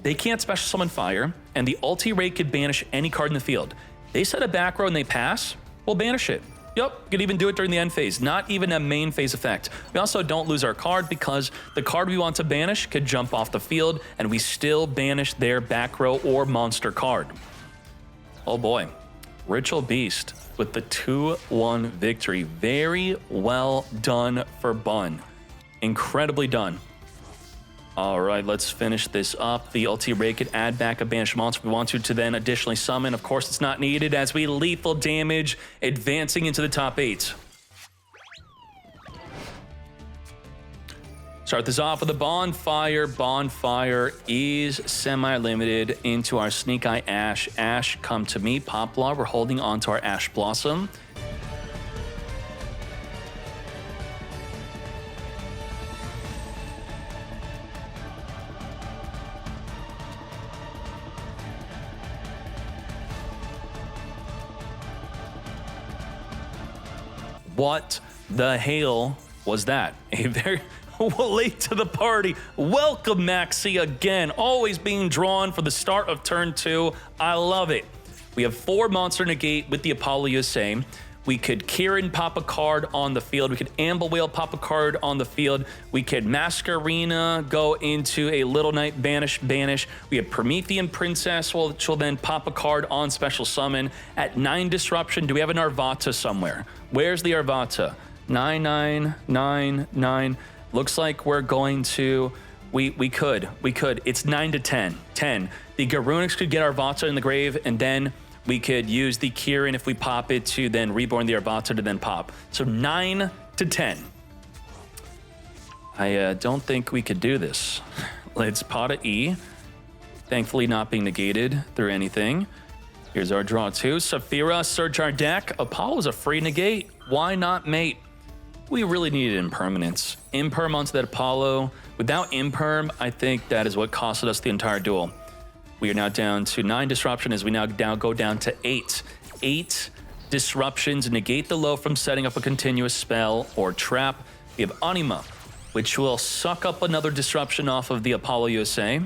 they can't special summon fire, and the Ulti Ray could banish any card in the field. They set a back row and they pass, we'll banish it. Yep, could even do it during the end phase, not even a main phase effect. We also don't lose our card because the card we want to banish could jump off the field and we still banish their back row or monster card. Oh boy, Ritual Beast with the 2-1 victory. Very well done for Bun. Incredibly done. All right, let's finish this up. The Ulti Ray could add back a banished monster if we want to then additionally summon. Of course, it's not needed as we lethal damage, advancing into the top 8. Start this off with a Bonfire. Bonfire is semi-limited into our Sneak Eye Ash. Ash, come to me. Poplar, we're holding on to our Ash Blossom. What the hail was that? A very late to the party. Welcome, Maxi, again. Always being drawn for the start of turn 2. I love it. We have 4 monster negate with the Apollo USA. We could Kieran pop a card on the field. We could Amble Whale pop a card on the field. We could Masquerina go into a Little Knight banish. We have Promethean Princess, which will then pop a card on special summon. At 9 disruption, do we have an Arvata somewhere? Where's the Arvata? 9. Looks like we're going to, we could. It's 9 to 10. 10. The Garunix could get Arvata in the grave, and then we could use the Kieran if we pop it to then reborn the Arvata to then pop. So 9 to 10. I don't think we could do this. Let's pot a E. Thankfully not being negated through anything. Here's our draw 2. Saphira, search our deck. Apollo's a free negate. Why not mate? We really needed impermanence. Imperm onto that Apollo. Without imperm, I think that is what costed us the entire duel. We are now down to 9 disruption as we now go down to 8. 8 disruptions negate the low from setting up a continuous spell or trap. We have Anima, which will suck up another disruption off of the Apollo USA.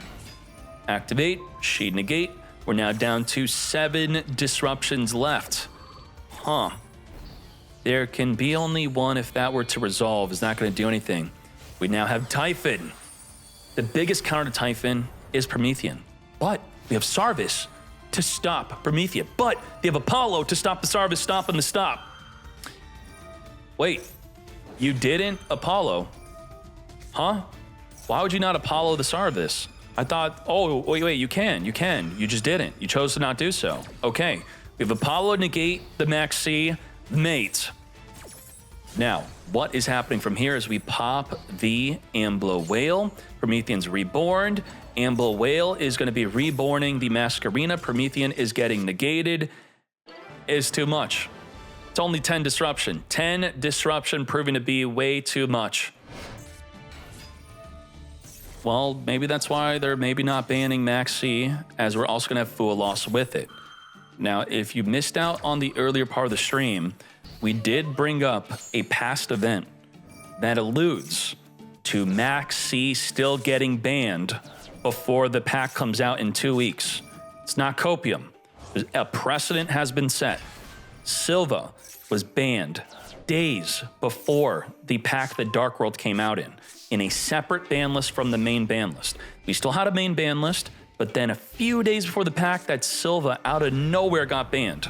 Activate, she negate. We're now down to 7 disruptions left. There can be only one if that were to resolve. It's not going to do anything. We now have Typhon. The biggest counter to Typhon is Promethean. But we have Sarvis to stop Promethean. But they have Apollo to stop the Sarvis stopping the stop. Wait, you didn't Apollo? Huh? Why would you not Apollo the Sarvis? I thought, oh, wait, you can. You just didn't. You chose to not do so. Okay, we have Apollo negate the Maxi mate. Now, what is happening from here is we pop the Amblo Whale. Promethean's reborn. Amblo Whale is going to be reborning the Masquerina. Promethean is getting negated. Is too much. It's only 10 disruption. 10 disruption proving to be way too much. Well, maybe that's why they're maybe not banning Maxi, as we're also going to have Fool Loss with it. Now, if you missed out on the earlier part of the stream, we did bring up a past event that alludes to Maxi still getting banned before the pack comes out in 2 weeks. It's not copium. A precedent has been set. Silva was banned days before the pack that Dark World came out in a separate ban list from the main ban list. We still had a main ban list, but then a few days before the pack, that Silva out of nowhere got banned.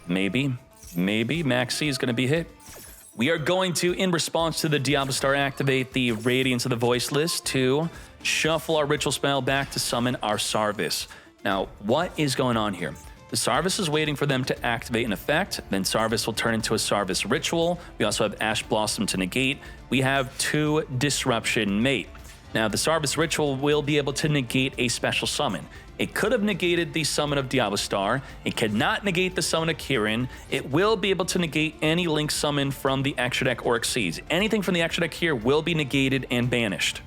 Maybe Maxi is going to be hit. We are going to, in response to the Diablo Star, activate the Radiance of the Voiceless to shuffle our ritual spell back to summon our Sarvis. Now, what is going on here? The Sarvis is waiting for them to activate an effect, then Sarvis will turn into a Sarvis ritual. We also have Ash Blossom to negate. We have 2 Disruption Mate. Now, the Sarvis ritual will be able to negate a special summon. It could have negated the summon of Diablo Star. It cannot negate the summon of Kirin. It will be able to negate any Link summon from the extra deck or Xyz. Anything from the extra deck here will be negated and banished.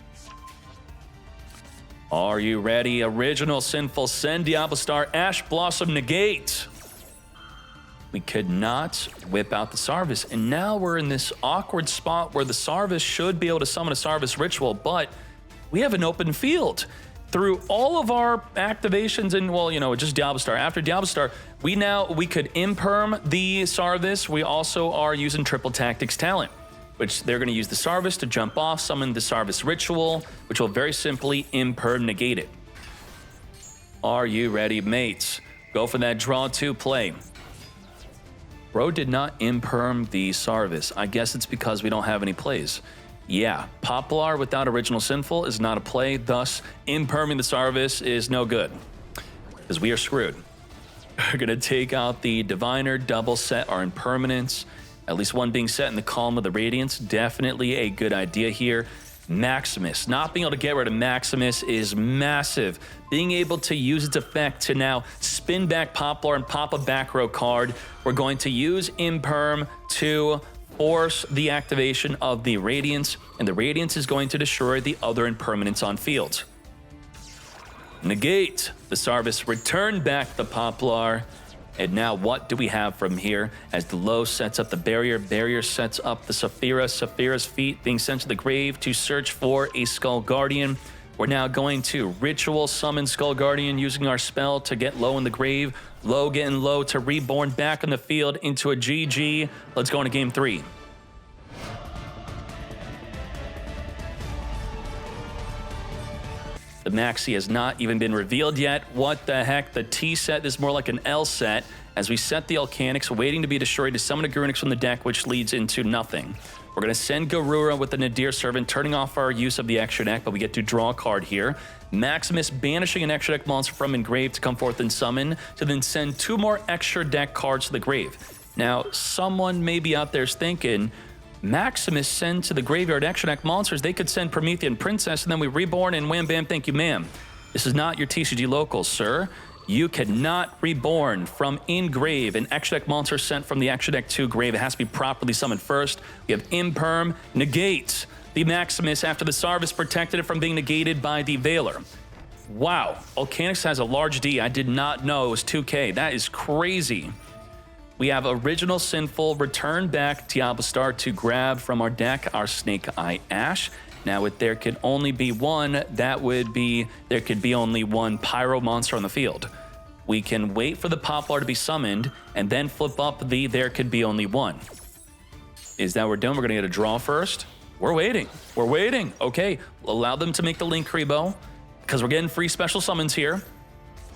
Are you ready? Original Sinful, send Diablo Star, Ash Blossom, negate. We could not whip out the Sarvis, and now we're in this awkward spot where the Sarvis should be able to summon a Sarvis ritual, but we have an open field. Through all of our activations and, well, you know, just Diablo Star. After Diablo Star, we could imperm the Sarvis. We also are using Triple Tactics Talent, which they're going to use the Sarvis to jump off, summon the Sarvis ritual, which will very simply imperm negate it. Are you ready, mates? Go for that draw 2 play. Bro did not imperm the Sarvis. I guess it's because we don't have any plays. Yeah, Poplar without Original Sinful is not a play, thus imperming the Sarvis is no good, because we are screwed. We're going to take out the Diviner, double set our impermanence, at least one being set in the column of the Radiance. Definitely a good idea here. Maximus, not being able to get rid of Maximus is massive. Being able to use its effect to now spin back Poplar and pop a back row card. We're going to use Imperm to force the activation of the Radiance, and the Radiance is going to destroy the other impermanents on field. Negate the Sarvis, return back the Poplar, and now what do we have from here? As the Low sets up the Barrier, Barrier sets up the Saphira, Saphira's feet being sent to the grave to search for a Skull Guardian. We're now going to Ritual Summon Skull Guardian using our spell to get Low in the grave. Low getting Low to Reborn back on the field into a GG. Let's go into game 3. The Maxi has not even been revealed yet. What the heck? The T set is more like an L set, as we set the Alchanics, waiting to be destroyed to summon a Garunix from the deck, which leads into nothing. We're going to send Garura with the Nadir Servant, turning off our use of the extra deck, but we get to draw a card here. Maximus banishing an extra deck monster from engrave to come forth and summon, to then send 2 more extra deck cards to the grave. Now, someone maybe out there's thinking, Maximus send to the graveyard extra deck monsters, they could send Promethean Princess, and then we reborn and wham bam, thank you ma'am. This is not your TCG local, sir. You cannot reborn from in-grave an extra deck monster sent from the extra deck to grave. It has to be properly summoned first. We have Imperm, negate the Maximus after the Sarvis protected it from being negated by the Veiler. Wow, Alchanics has a large D. I did not know it was 2K. That is crazy. We have Original Sinful, return back Diablo Star to grab from our deck our Snake Eye Ash. Now, if there could only be one, that would be, there could be only one Pyro monster on the field. We can wait for the Poplar to be summoned and then flip up the there could be only one. Is that what we're doing? We're going to get a draw first. We're waiting. We're waiting. Okay, allow them to make the Link Rebo because we're getting free special summons here.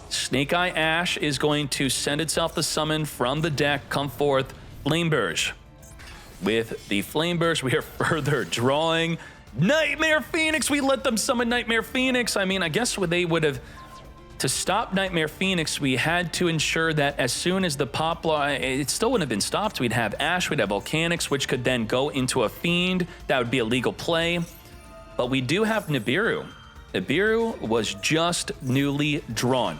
Snake Eye Ash is going to send itself the summon from the deck, come forth, Flameburge. With the Flameburge, we are further drawing Nightmare Phoenix. We let them summon Nightmare Phoenix. I mean, I guess they would have, to stop Nightmare Phoenix, we had to ensure that as soon as the Poplar, it still wouldn't have been stopped. We'd have Ash, we'd have Volcanics, which could then go into a Fiend. That would be a legal play. But we do have Nibiru. Nibiru was just newly drawn.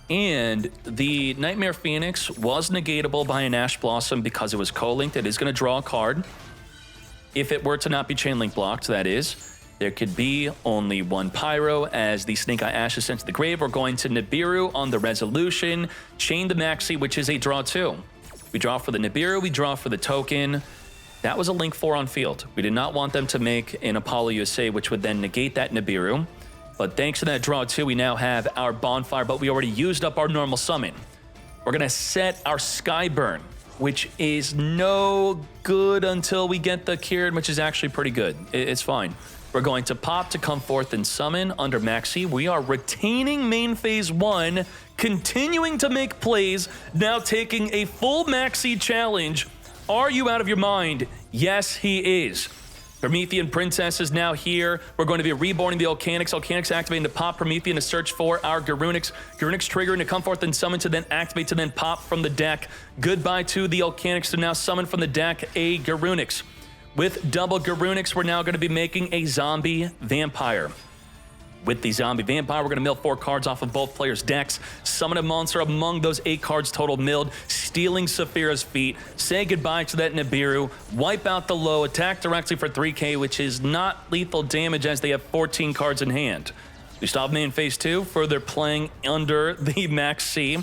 And the Nightmare Phoenix was negatable by an Ash Blossom because it was co-linked. It is going to draw a card. If it were to not be chain link blocked, that is, there could be only one Pyro as the Snake Eye Ash is sent to the grave. We're going to Nibiru on the Resolution, chain the Maxi, which is a draw 2. We draw for the Nibiru, we draw for the token. That was a link 4 on field. We did not want them to make an Apollo USA, which would then negate that Nibiru. But thanks to that draw 2, we now have our Bonfire, but we already used up our normal summon. We're going to set our Skyburn, which is no good until we get the Kirin, which is actually pretty good. It's fine. We're going to pop to come forth and summon under Maxi. We are retaining main phase 1, continuing to make plays, now taking a full Maxi challenge. Are you out of your mind? Yes, he is. Promethean Princess is now here. We're going to be reborning the Volcanics. Volcanics activating to pop Promethean to search for our Garunix. Garunix triggering to come forth and summon to then activate to then pop from the deck. Goodbye to the Volcanics to now summon from the deck a Garunix. With double Garunix, we're now going to be making a Zombie Vampire. With the Zombie Vampire, we're going to mill 4 cards off of both players' decks, summon a monster among those 8 cards total milled, stealing Saphira's Feet, say goodbye to that Nibiru, wipe out the low, attack directly for 3k, which is not lethal damage as they have 14 cards in hand. We stop main phase 2, further playing under the Max C.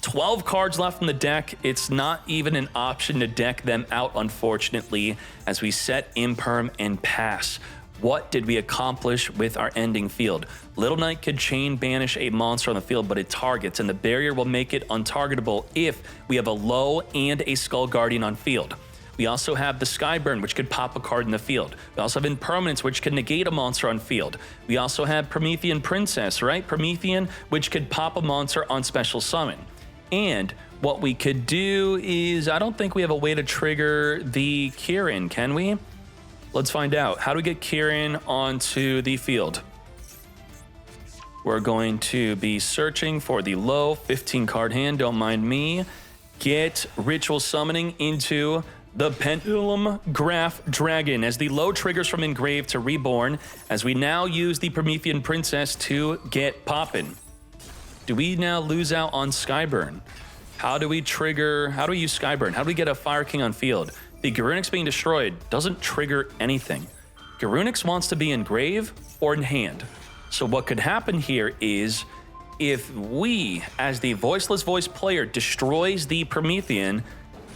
12 cards left in the deck. It's not even an option to deck them out, unfortunately, as we set Imperm and pass. What did we accomplish with our ending field? Little Knight could chain banish a monster on the field, but it targets, and the barrier will make it untargetable if we have a low and a Skull Guardian on field. We also have the Skyburn, which could pop a card in the field. We also have Impermanence, which can negate a monster on field. We also have Promethean Princess, right? Promethean, which could pop a monster on special summon. And what we could do is, I don't think we have a way to trigger the Kirin, can we? Let's find out. How do we get Kirin onto the field? We're going to be searching for the low 15 card hand. Don't mind me. Get Ritual Summoning into the Pendulum Graph Dragon as the low triggers from Engrave to Reborn, as we now use the Promethean Princess to get poppin'. Do we now lose out on Skyburn? How do we use Skyburn? How do we get a Fire King on field? The Garunix being destroyed doesn't trigger anything. Garunix wants to be in grave or in hand. So what could happen here is if we, as the Voiceless Voice player, destroys the Promethean,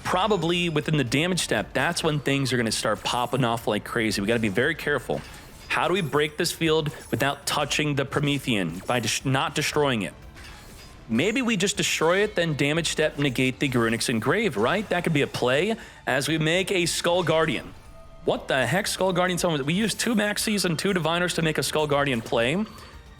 probably within the damage step, that's when things are going to start popping off like crazy. We got to be very careful. How do we break this field without touching the Promethean by not destroying it? Maybe we just destroy it, then damage step negate the Garunix Engrave, right? That could be a play as we make a Skull Guardian. What the heck, Skull Guardian? We use 2 Maxis and 2 Diviners to make a Skull Guardian play.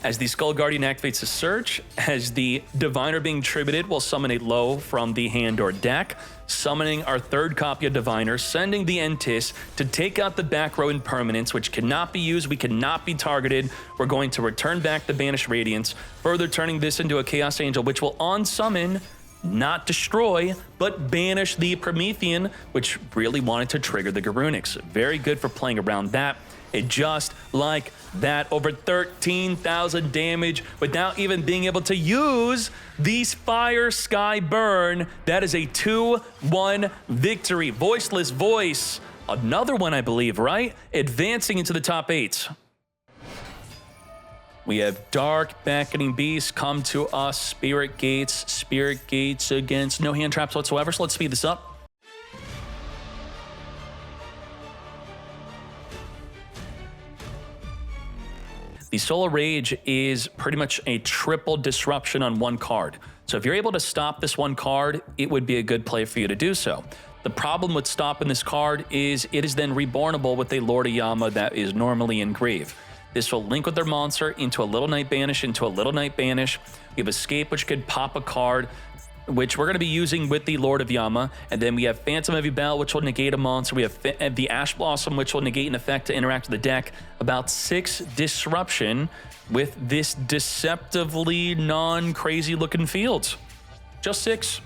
As the Skull Guardian activates the search, as the Diviner being tributed will summon a low from the hand or deck, summoning our 3rd copy of Diviner, sending the Entis to take out the back row Impermanence, which cannot be used, we cannot be targeted. We're going to return back the Banished Radiance, further turning this into a Chaos Angel, which will on-summon, not destroy, but banish the Promethean, which really wanted to trigger the Garunix. Very good for playing around that. It just like that, over 13,000 damage without even being able to use these Fire Sky Burn. That is a 2-1 victory. Voiceless Voice, another one, I believe, right? Advancing into the top 8. We have Dark Beckoning Beast come to us. Spirit Gates against no hand traps whatsoever. So let's speed this up. The Solar Rage is pretty much a triple disruption on 1 card. So if you're able to stop this 1 card, it would be a good play for you to do so. The problem with stopping this card is it is then rebornable with a Lord of Yama that is normally in grave. This will link with their monster into a Little Knight Banish, into a Little Knight Banish. We have Escape, which could pop a card, which we're going to be using with the Lord of Yama. And then we have Phantom of Yubel, which will negate a monster. We have the Ash Blossom, which will negate an effect to interact with the deck. About 6 disruption with this deceptively non-crazy looking field. Just 6.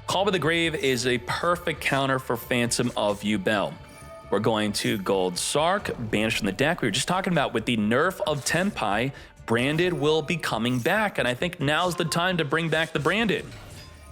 Call by the Grave is a perfect counter for Phantom of Yubel. We're going to Gold Sark, banish from the deck. We were just talking about with the nerf of Tenpai, Branded will be coming back, and I think now's the time to bring back the Branded.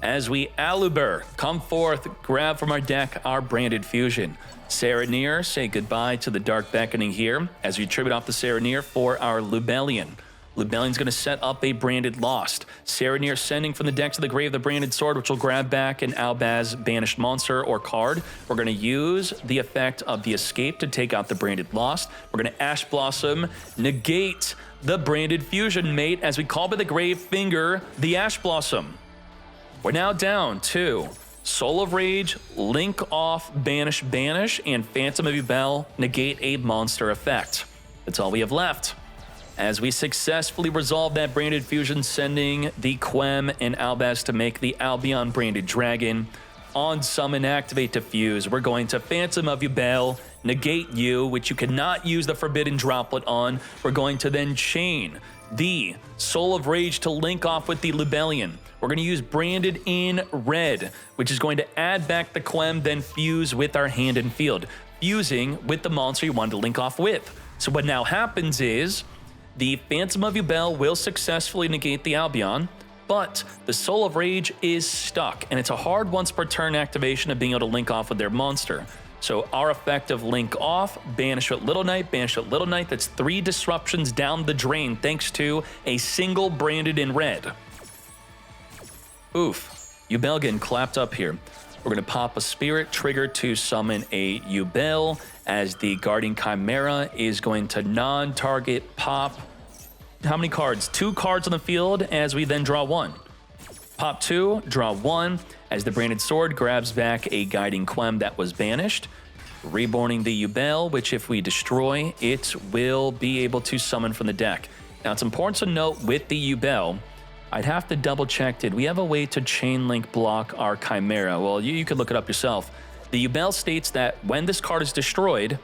As we Aluber come forth, grab from our deck our Branded Fusion. Serenir, say goodbye to the Dark Beckoning here, as we tribute off the Serenir for our Lubellion. Lubellion's going to set up a Branded Lost. Serenir sending from the deck to the grave the Branded Sword, which will grab back an Albaz banished monster or card. We're going to use the effect of the Escape to take out the Branded Lost. We're going to Ash Blossom, negate the Branded Fusion mate as we call by the Grave Finger the Ash Blossom. We're now down to Soul of Rage, Link Off, Banish, and Phantom of Yubel, negate a monster effect. That's all we have left. As we successfully resolve that Branded Fusion, sending the Quem and Albaz to make the Albion Branded Dragon. on summon, activate, defuse. We're going to Phantom of Yubel, negate you, which you cannot use the Forbidden Droplet on. We're going to then chain the Soul of Rage to link off with the Lubellion. We're going to use Branded in red, which is going to add back the Quem, then fuse with our hand and field, fusing with the monster you wanted to link off with. So what now happens is the Phantom of Yubel will successfully negate the Albion, but the Soul of Rage is stuck, and it's a hard once per turn activation of being able to link off with their monster. So our effect of link off, banish at Little Knight, banish at Little Knight, that's 3 disruptions down the drain thanks to a single Branded in red. Oof, Yubel getting clapped up here. We're gonna pop a Spirit trigger to summon a Yubel, as the Guardian Chimera is going to non-target pop. How many cards? 2 cards on the field as we then draw 1. Pop 2, draw 1, as the Branded Sword grabs back a Guiding Quem that was banished, reborning the Yubel, which if we destroy, it will be able to summon from the deck. Now it's important to note with the Yubel, I'd have to double check, did we have a way to chain link block our Chimera? Well, you could look it up yourself. The Yubel states that when this card is destroyed,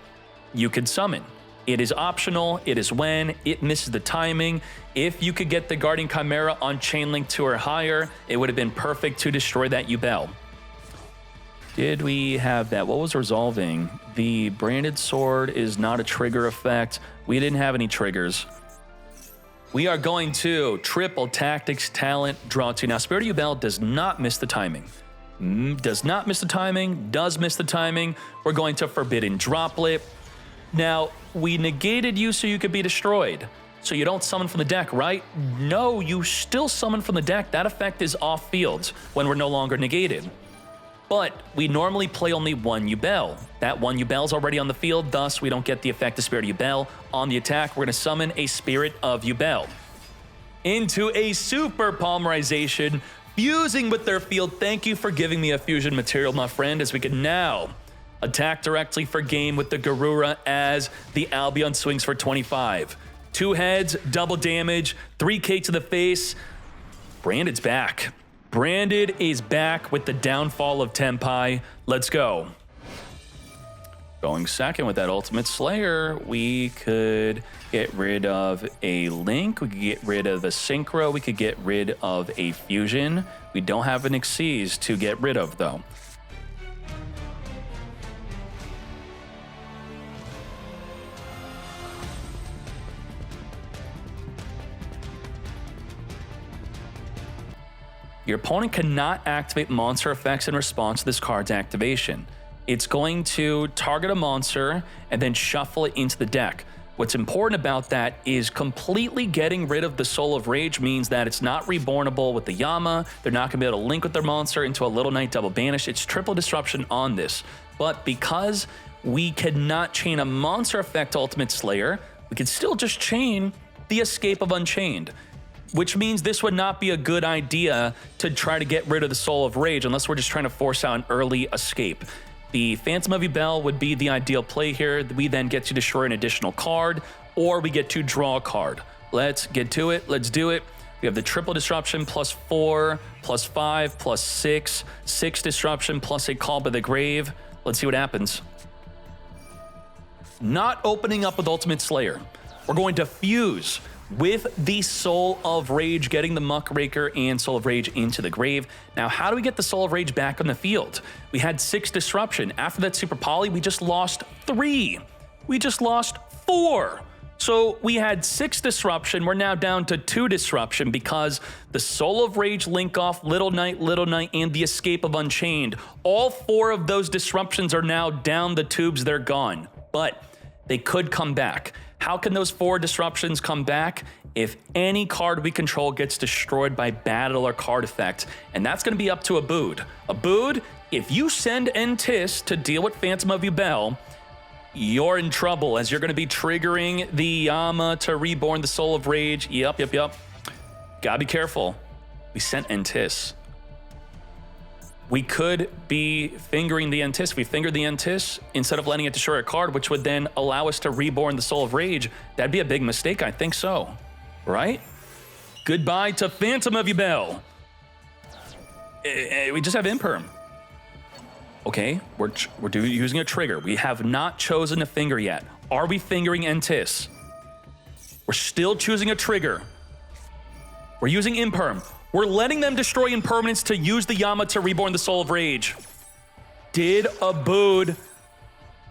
you could summon. It is optional, it is when, it misses the timing. If you could get the Guardian Chimera on chain link 2 or higher, it would have been perfect to destroy that Yubel. Did we have that? What was resolving? The Branded Sword is not a trigger effect. We didn't have any triggers. We are going to triple tactics, talent, draw 2. Now, Spirit of Yubel does not miss the timing. Does not miss the timing, does miss the timing. We're going to Forbidden Droplet. Now, we negated you so you could be destroyed. So you don't summon from the deck, right? No, you still summon from the deck. That effect is off field when we're no longer negated. But we normally play only 1 Yubel. That 1 Yubel is already on the field, thus we don't get the effect of Spirit of Yubel. On the attack, we're going to summon a Spirit of Yubel into a Super Polymerization, fusing with their field. Thank you for giving me a fusion material, my friend, as we can now attack directly for game with the Garura as the Albion swings for 25. 2 heads, double damage, 3k to the face. Branded's back. Branded is back with the downfall of Tenpai. Let's go. Going second with that Ultimate Slayer, we could get rid of a Link, we could get rid of a Synchro, we could get rid of a Fusion. We don't have an Xyz to get rid of, though. Your opponent cannot activate monster effects in response to this card's activation. It's going to target a monster and then shuffle it into the deck. What's important about that is completely getting rid of the Soul of Rage means that it's not rebornable with the Yama. They're not going to be able to link with their monster into a Little Knight double banish. It's triple disruption on this. But because we cannot chain a monster effect Ultimate Slayer, we can still just chain the Escape of Unchained, which means this would not be a good idea to try to get rid of the Soul of Rage unless we're just trying to force out an early escape. The Phantom of Yubel would be the ideal play here. We then get to destroy an additional card, or we get to draw a card. Let's get to it. Let's do it. We have the triple disruption plus 4, plus 5, plus 6, 6 disruption plus a Call by the Grave. Let's see what happens. Not opening up with Ultimate Slayer. We're going to fuse with the Soul of Rage, getting the Muckraker and Soul of Rage into the grave. Now, how do we get the Soul of Rage back on the field? We had 6 disruption. After that Super Poly, we just lost 3. We just lost 4. So we had 6 disruption. We're now down to 2 disruption because the Soul of Rage link off, Little Knight, and the Escape of Unchained. All 4 of those disruptions are now down the tubes. They're gone, but they could come back. How can those 4 disruptions come back? If any card we control gets destroyed by battle or card effect, and that's going to be up to Abood. Abood, if you send Entis to deal with Phantom of Yubel, you're in trouble as you're going to be triggering the Yama to reborn the Soul of Rage. Yep. Gotta be careful. We sent Entis. We could be fingering the Entis. If we finger the Entis, instead of letting it destroy a card, which would then allow us to reborn the Soul of Rage, that'd be a big mistake. I think so. Right? Goodbye to Phantom of Yubel. We just have Imperm. Okay, we're using a trigger. We have not chosen a finger yet. Are we fingering Entis? We're still choosing a trigger. We're using Imperm. We're letting them destroy Impermanence to use the Yama to reborn the Soul of Rage. Did Abood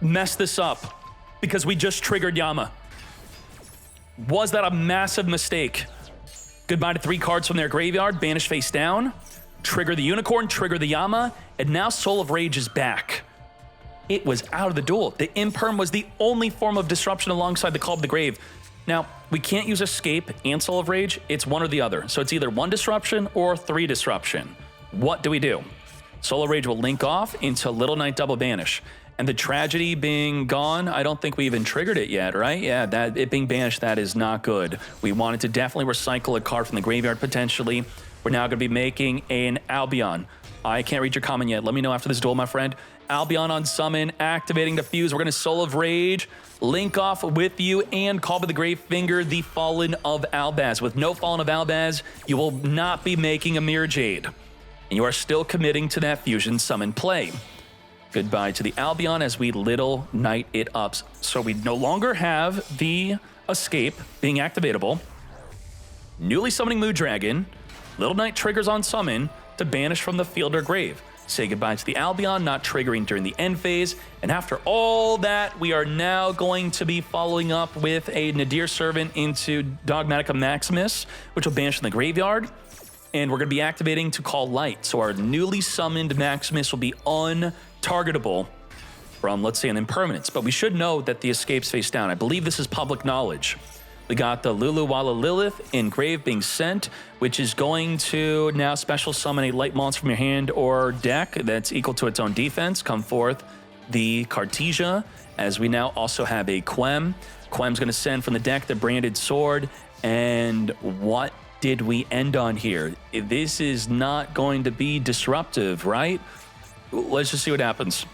mess this up because we just triggered Yama? Was that a massive mistake? Goodbye to 3 cards from their graveyard, banish face down, trigger the Unicorn, trigger the Yama, and now Soul of Rage is back. It was out of the duel. The Imperm was the only form of disruption alongside the Call of the Grave. Now, we can't use Escape and Soul of Rage. It's one or the other. So it's either 1 disruption or 3 disruption. What do we do? Soul of Rage will link off into Little Knight double banish. And the tragedy being gone, I don't think we even triggered it yet, right? Yeah, that it being banished, that is not good. We wanted to definitely recycle a card from the graveyard potentially. We're now going to be making an Albion. I can't read your comment yet. Let me know after this duel, my friend. Albion on summon, activating the fuse. We're going to Soul of Rage, link off with you, and Call to the Grave Finger the Fallen of Albaz. With no Fallen of Albaz, you will not be making a Mirror Jade. And you are still committing to that fusion summon play. Goodbye to the Albion as we Little Knight it up. So we no longer have the Escape being activatable. Newly summoning Mood Dragon. Little Knight triggers on summon to banish from the field or grave. Say goodbye to the Albion, not triggering during the end phase. And after all that, we are now going to be following up with a Nadir Servant into Dogmatica Maximus, which will banish from the graveyard. And we're going to be activating to call Light. So our newly summoned Maximus will be untargetable from, let's say, an Impermanence. But we should know that the Escape's face down. I believe this is public knowledge. We got the Lulu Walla Lilith in Grave being sent, which is going to now special summon a light monster from your hand or deck that's equal to its own defense. Come forth the Cartesia, as we now also have a Quem. Quem's going to send from the deck the Branded Sword. And what did we end on here? This is not going to be disruptive, right? Let's just see what happens.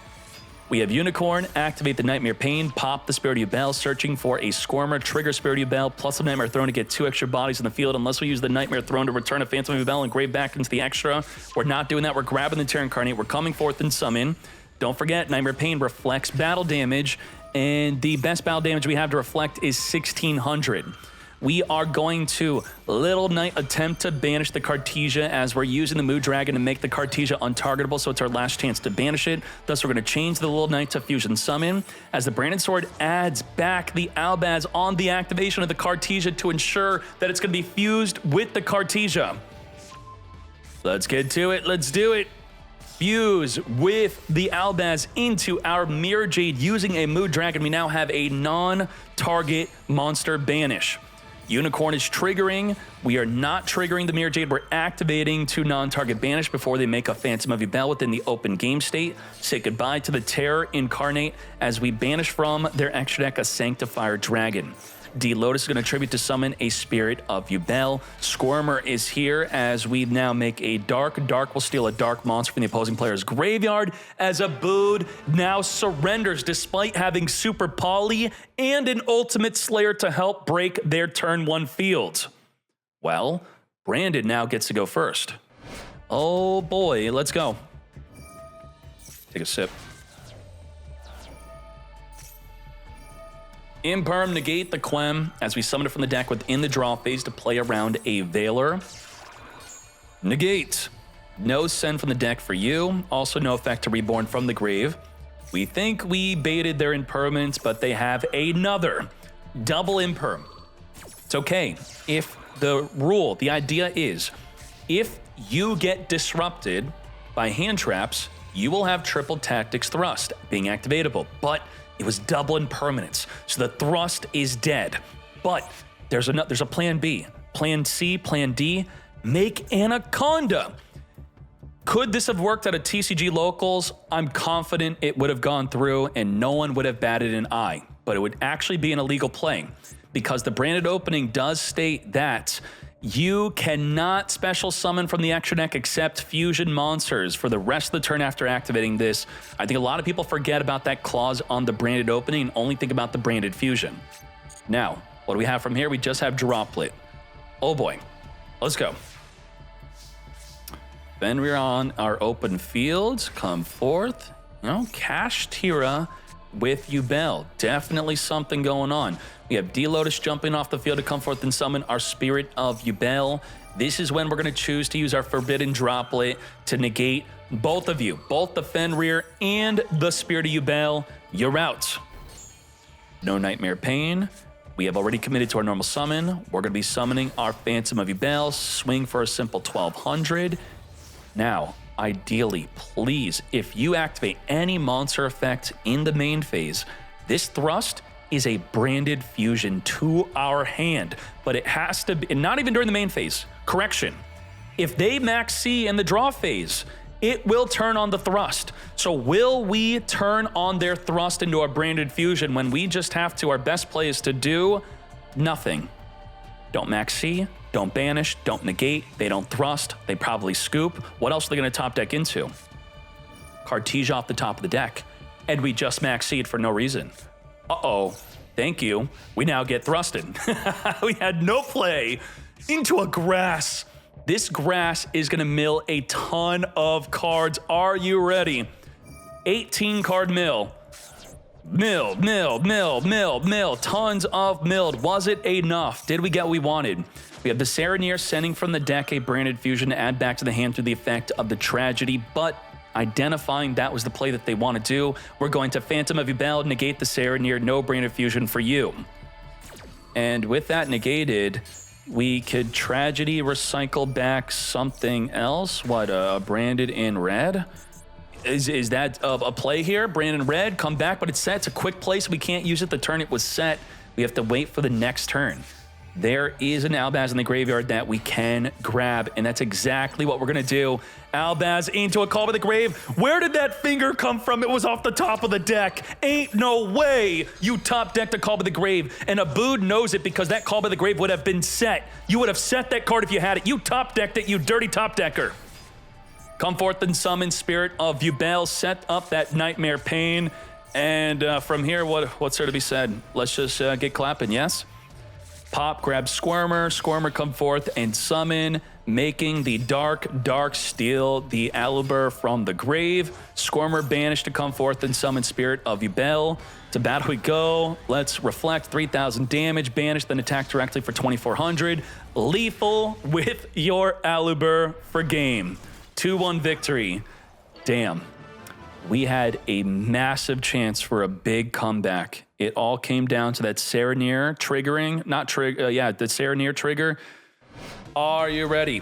We have Unicorn, activate the Nightmare Pain, pop the Spirit of Yubel, searching for a Squirmer, trigger Spirit of Yubel, plus a Nightmare Throne to get 2 extra bodies in the field, unless we use the Nightmare Throne to return a Phantom of Yubel and grave back into the extra. We're not doing that. We're grabbing the Terra Incarnate. We're coming forth and summon. Don't forget, Nightmare Pain reflects battle damage, and the best battle damage we have to reflect is 1600. We are going to Little Knight attempt to banish the Cartesia as we're using the Mood Dragon to make the Cartesia untargetable, so it's our last chance to banish it. Thus, we're going to change the Little Knight to Fusion Summon as the Branded Sword adds back the Albaz on the activation of the Cartesia to ensure that it's going to be fused with the Cartesia. Let's get to it. Let's do it. Fuse with the Albaz into our Mirror Jade using a Mood Dragon. We now have a non-target monster banish. Unicorn is triggering. We are not triggering the Mirror Jade. We're activating to non-target banish before they make a Phantom of Yubel within the open game state. Say goodbye to the Terror Incarnate as we banish from their extra deck a Sanctifier Dragon. D Lotus is going to tribute to summon a Spirit of Yubel. Squirmer is here as we now make a Dark. Dark will steal a Dark monster from the opposing player's graveyard as Abood now surrenders despite having Super Poly and an Ultimate Slayer to help break their turn 1 field. Well, Brandon now gets to go first. Oh boy, let's go. Take a sip. Imperm, negate the Quem as we summon it from the deck within the draw phase to play around a Veiler. Negate. No send from the deck for you. Also no effect to Reborn from the grave. We think we baited their Impermanence, but they have another double Imperm. It's okay. If the idea is, if you get disrupted by hand traps, you will have triple Tactics Thrust being activatable, but it was double Impermanence, so the thrust is dead. But there's a plan B, plan C, plan D, make Anaconda. Could this have worked at a TCG Locals? I'm confident it would have gone through and no one would have batted an eye, but it would actually be an illegal play because the branded opening does state that you cannot special summon from the extra deck except fusion monsters for the rest of the turn after activating this. I think a lot of people forget about that clause on the branded opening and only think about the branded fusion. Now, what do we have from here? We just have Droplet. Oh boy, let's go. Then we're on our open field. Come forth Cash Tira with Yubel. Definitely something going on. We have D-Lotus jumping off the field to come forth and summon our Spirit of Yubel. This is when we're going to choose to use our Forbidden Droplet to negate both of you, both the Fenrir and the Spirit of Yubel. You're out. No Nightmare Pain. We have already committed to our normal summon. We're going to be summoning our Phantom of Yubel. Swing for a simple 1200. Now, ideally, please, if you activate any monster effect in the main phase, this thrust is a branded fusion to our hand, but it has to be, not even during the main phase. Correction. If they max C in the draw phase, it will turn on the thrust. So will we turn on their thrust into a branded fusion when we just have to, our best play is to do nothing? Don't max C, don't banish, don't negate, they don't thrust, they probably scoop. What else are they gonna top deck into? Cartesia off the top of the deck, and we just max C'd for no reason. Uh-oh, thank you. We now get thrusted. We had no play into a grass. This grass is gonna mill a ton of cards. Are you ready? 18 card mill. Mill, tons of milled. Was it enough? Did we get what we wanted? We have the Serenir sending from the deck a branded fusion to add back to the hand through the effect of the tragedy, but identifying that was the play that they want to do, we're going to Phantom of Yubel, negate the Serenir, no branded fusion for you. And with that negated, we could tragedy recycle back something else. What, branded in red? Is that a play here? Brandon red, come back, but it's set. It's a quick play, so we can't use it the turn it was set. We have to wait for the next turn. There is an Albaz in the graveyard that we can grab, and that's exactly what we're gonna do. Albaz into a Call by the Grave. Where did that finger come from? It was off the top of the deck. Ain't no way you top decked a Call by the Grave, and Abood knows it because that Call by the Grave would have been set. You would have set that card if you had it. You top decked it, you dirty top decker. Come forth and summon Spirit of Yubel, set up that Nightmare Pain, and from here, what's there to be said? Let's just get clapping, yes? Pop, grab Squirmer, Squirmer come forth and summon, making the Dark Steel, the Aluber from the grave. Squirmer banished to come forth and summon Spirit of Yubel. To battle we go. Let's reflect 3,000 damage, banish, then attack directly for 2,400. Lethal with your Aluber for game. 2-1 victory. Damn. We had a massive chance for a big comeback. It all came down to that Serenir triggering, the Serenir trigger. Are you ready?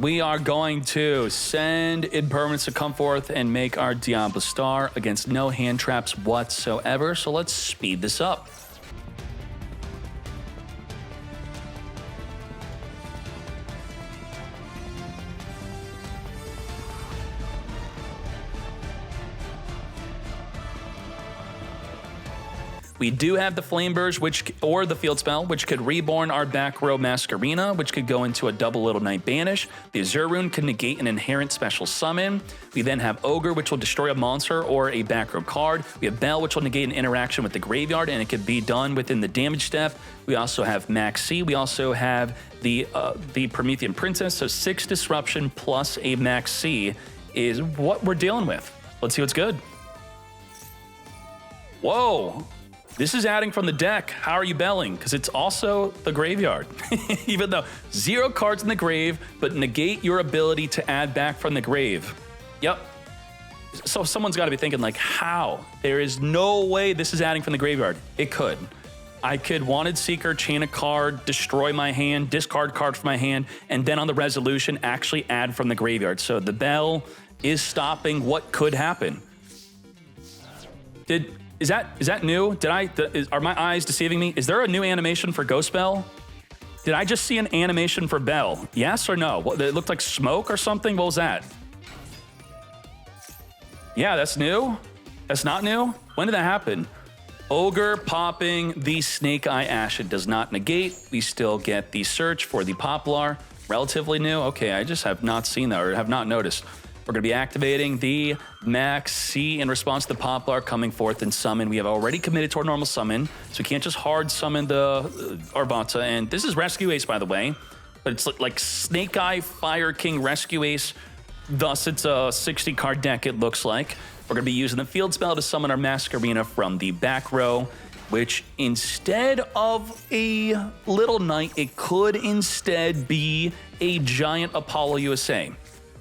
We are going to send Impermanence to come forth and make our Diablo Star against no hand traps whatsoever. So let's speed this up. We do have the Flameburst, or the Field Spell, which could reborn our back row Masquerena, which could go into a double Little Knight banish. The Azure Rune can negate an inherent special summon. We then have Ogre, which will destroy a monster or a back row card. We have Bell, which will negate an interaction with the graveyard, and it could be done within the damage step. We also have Max C. We also have the Promethean Princess, so 6 disruption plus a Max C is what we're dealing with. Let's see what's good. Whoa. This is adding from the deck. How are you belling? Because it's also the graveyard. Even though 0 cards in the grave, but negate your ability to add back from the grave. Yep. So someone's got to be thinking like, how? There is no way this is adding from the graveyard. It could. I could Wanted Seeker, chain a card, destroy my hand, discard card from my hand, and then on the resolution, actually add from the graveyard. So the bell is stopping what could happen. Is that new? Are my eyes deceiving me? Is there a new animation for Ghost Bell? Did I just see an animation for Bell? Yes or no? It looked like smoke or something? What was that? Yeah, that's new? That's not new? When did that happen? Ogre popping the Snake Eye Ash. It does not negate. We still get the search for the Poplar. Relatively new? Okay, I just have not seen that or have not noticed. We're going to be activating the Max C in response to the Poplar coming forth and summon. We have already committed to our normal summon, so we can't just hard summon the Arvata. And this is Rescue Ace, by the way, but it's like Snake Eye Fire King Rescue Ace. Thus, it's a 60-card deck, it looks like. We're going to be using the field spell to summon our Masquerena from the back row, which instead of a Little Knight, it could instead be a giant Apollo USA.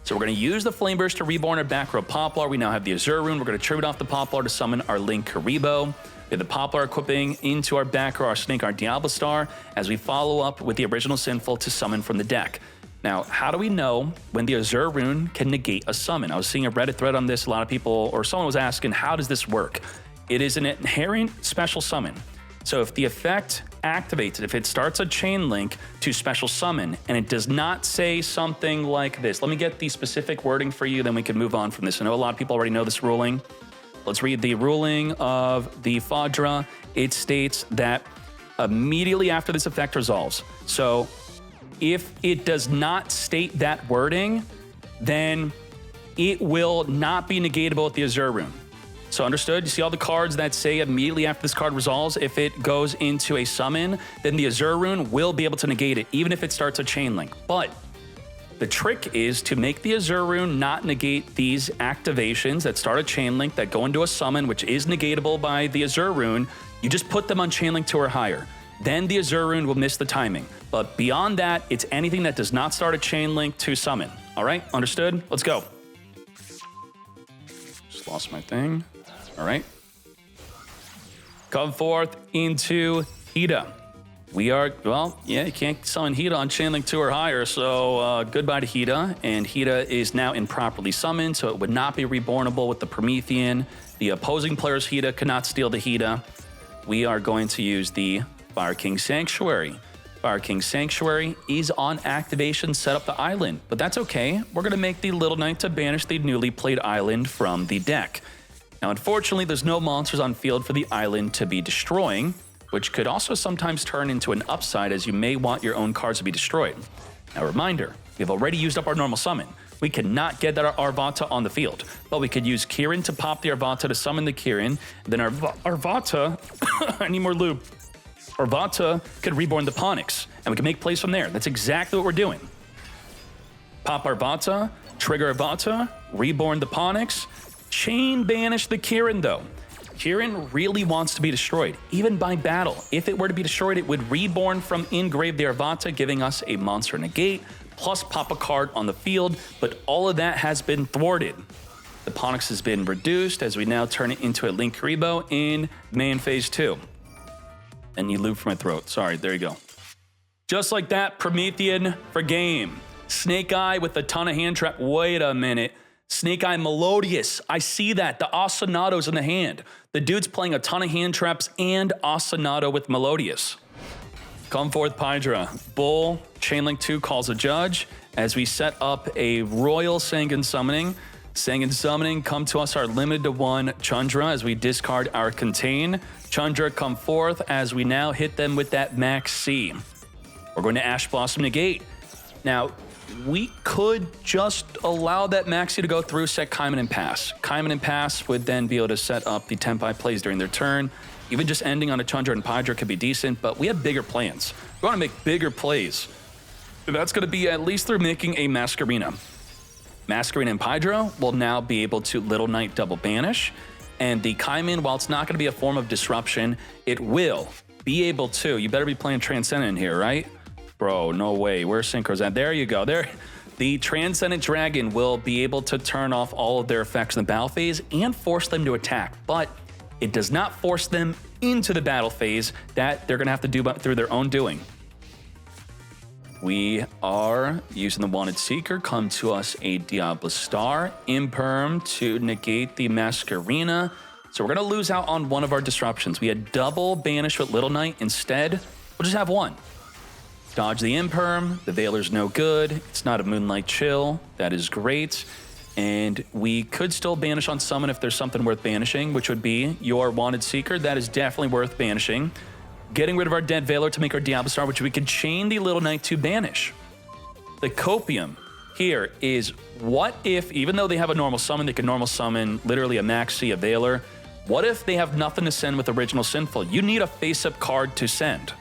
So we're going to use the Flame Burst to reborn our back row Poplar. We now have the Azure Rune. We're going to tribute off the Poplar to summon our Link Karibo. We have the Poplar equipping into our back row our Snake, our Diablo Star, as we follow up with the original Sinful to summon from the deck. Now, how do we know when the Azure Rune can negate a summon? I was seeing a Reddit thread on this. A lot of people, or someone was asking, how does this work? It is an inherent special summon. So if the effect activates, if it starts a chain link to special summon, and it does not say something like this. Let me get the specific wording for you, then we can move on from this. I know a lot of people already know this ruling. Let's read the ruling of the Fadra. It states that immediately after this effect resolves. So if it does not state that wording, then it will not be negatable with the Azure Rune. So understood? You see all the cards that say immediately after this card resolves, if it goes into a summon, then the Azure Rune will be able to negate it, even if it starts a chain link. But the trick is to make the Azure Rune not negate these activations that start a chain link, that go into a summon, which is negatable by the Azure Rune. You just put them on chain link 2 or higher. Then the Azure Rune will miss the timing. But beyond that, it's anything that does not start a chain link to summon. All right, understood? Let's go. Just lost my thing. All right. Come forth into Hida. We are, well, yeah, you can't summon Hida on chain link 2 or higher, so goodbye to Hida. And Hida is now improperly summoned, so it would not be rebornable with the Promethean. The opposing player's Hida cannot steal the Hida. We are going to use the Fire King Sanctuary. Fire King Sanctuary is on activation, set up the island, but that's okay. We're going to make the Little Knight to banish the newly played island from the deck. Now, unfortunately, there's no monsters on field for the island to be destroying, which could also sometimes turn into an upside, as you may want your own cards to be destroyed. Now, reminder, we've already used up our normal summon. We cannot get that Arvata on the field, but we could use Kirin to pop the Arvata to summon the Kirin. Then Arvata, I need more lube. Arvata could reborn the Ponix, and we can make plays from there. That's exactly what we're doing. Pop Arvata, trigger Arvata, reborn the Ponix, chain banish the Kirin though. Kirin really wants to be destroyed, even by battle. If it were to be destroyed, it would reborn from engrave the Arvata, giving us a monster negate, plus pop a card on the field, but all of that has been thwarted. The Ponix has been reduced as we now turn it into a Link Karibo in main phase 2. And you loop from my throat. Sorry, there you go. Just like that, Promethean for game. Snake Eye with a ton of hand trap. Wait a minute. Snake Eye Melodious. I see that. The Ostinado's in the hand. The dude's playing a ton of hand traps and Ostinado with Melodious. Come forth, Pydra. Bull, Chainlink 2 calls a judge as we set up a Royal Sangan Summoning. Sangan Summoning, come to us our limited to 1 Chandra as we discard our Contain. Chandra come forth as we now hit them with that Max C. We're going to Ash Blossom negate. Now, we could just allow that Maxi to go through, set Kaiman and Pass. Kaiman and Pass would then be able to set up the Tenpai plays during their turn. Even just ending on a Chandra and Pydra could be decent, but we have bigger plans. We want to make bigger plays. That's going to be at least through making a Masquerena. Masquerena and Pydra will now be able to Little Knight double banish. And the Kaiman, while it's not going to be a form of disruption, it will be able to. You better be playing Transcendent here, right? Bro, no way. Where's Synchro's at? There you go. There. The Transcendent Dragon will be able to turn off all of their effects in the battle phase and force them to attack, but it does not force them into the battle phase. That they're going to have to do through their own doing. We are using the Wanted Seeker. Come to us a Diablo Star. Imperm to negate the Masquerena. So we're going to lose out on one of our disruptions. We had double banish with Little Knight. Instead, we'll just have one. Dodge the Imperm. The Veiler's no good. It's not a Moonlight Chill. That is great. And we could still banish on summon if there's something worth banishing, which would be your Wanted Seeker. That is definitely worth banishing. Getting rid of our dead Veiler to make our Diablo Star, which we could chain the Little Knight to banish. The Copium here is, what if, even though they have a normal summon, they can normal summon literally a Maxi, a Veiler. What if they have nothing to send with Original Sinful? You need a face-up card to send.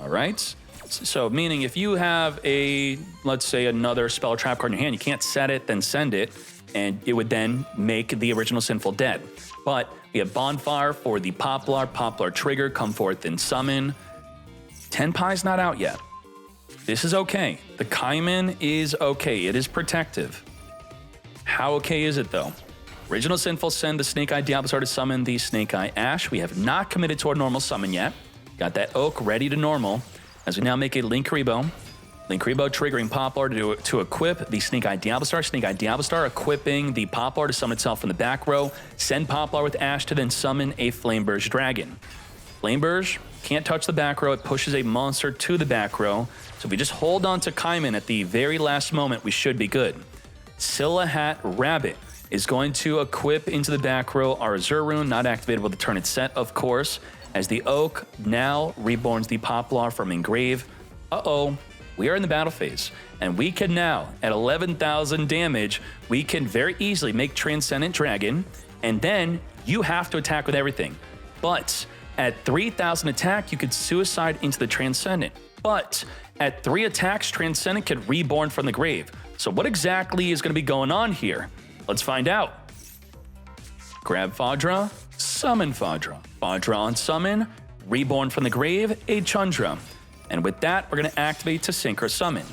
All right. So meaning if you have let's say another spell trap card in your hand, you can't set it, then send it, and it would then make the original Sinful dead. But we have Bonfire for the Poplar trigger, come forth and summon. Tenpai's not out yet. This is okay. The Kaiman is okay. It is protective. How okay is it though? Original Sinful, send the Snake Eye Diablosaur to summon the Snake Eye Ash. We have not committed to our normal summon yet. Got that Oak ready to normal. As we now make a Linkuriboh. Linkuriboh triggering Poplar to equip the Snake Eye Diablosaur. Snake Eye Diablosaur equipping the Poplar to summon itself from the back row. Send Poplar with Ash to then summon a Flameburge Dragon. Flameburge can't touch the back row. It pushes a monster to the back row. So if we just hold on to Kaiman at the very last moment, we should be good. Silahat Rabbit is going to equip into the back row our Azure Rune, not activated with the turn it's set, of course, as the Oak now reborns the Poplar from Engrave. Uh-oh, we are in the battle phase, and we can now, at 11,000 damage, we can very easily make Transcendent Dragon, and then you have to attack with everything. But at 3,000 attack, you could Suicide into the Transcendent. But at 3 attacks, Transcendent could reborn from the grave. So what exactly is going to be going on here? Let's find out. Grab Fadra, summon Fadra. Fadra on summon, reborn from the grave, a Chundra. And with that, we're going to activate to Synchro Summon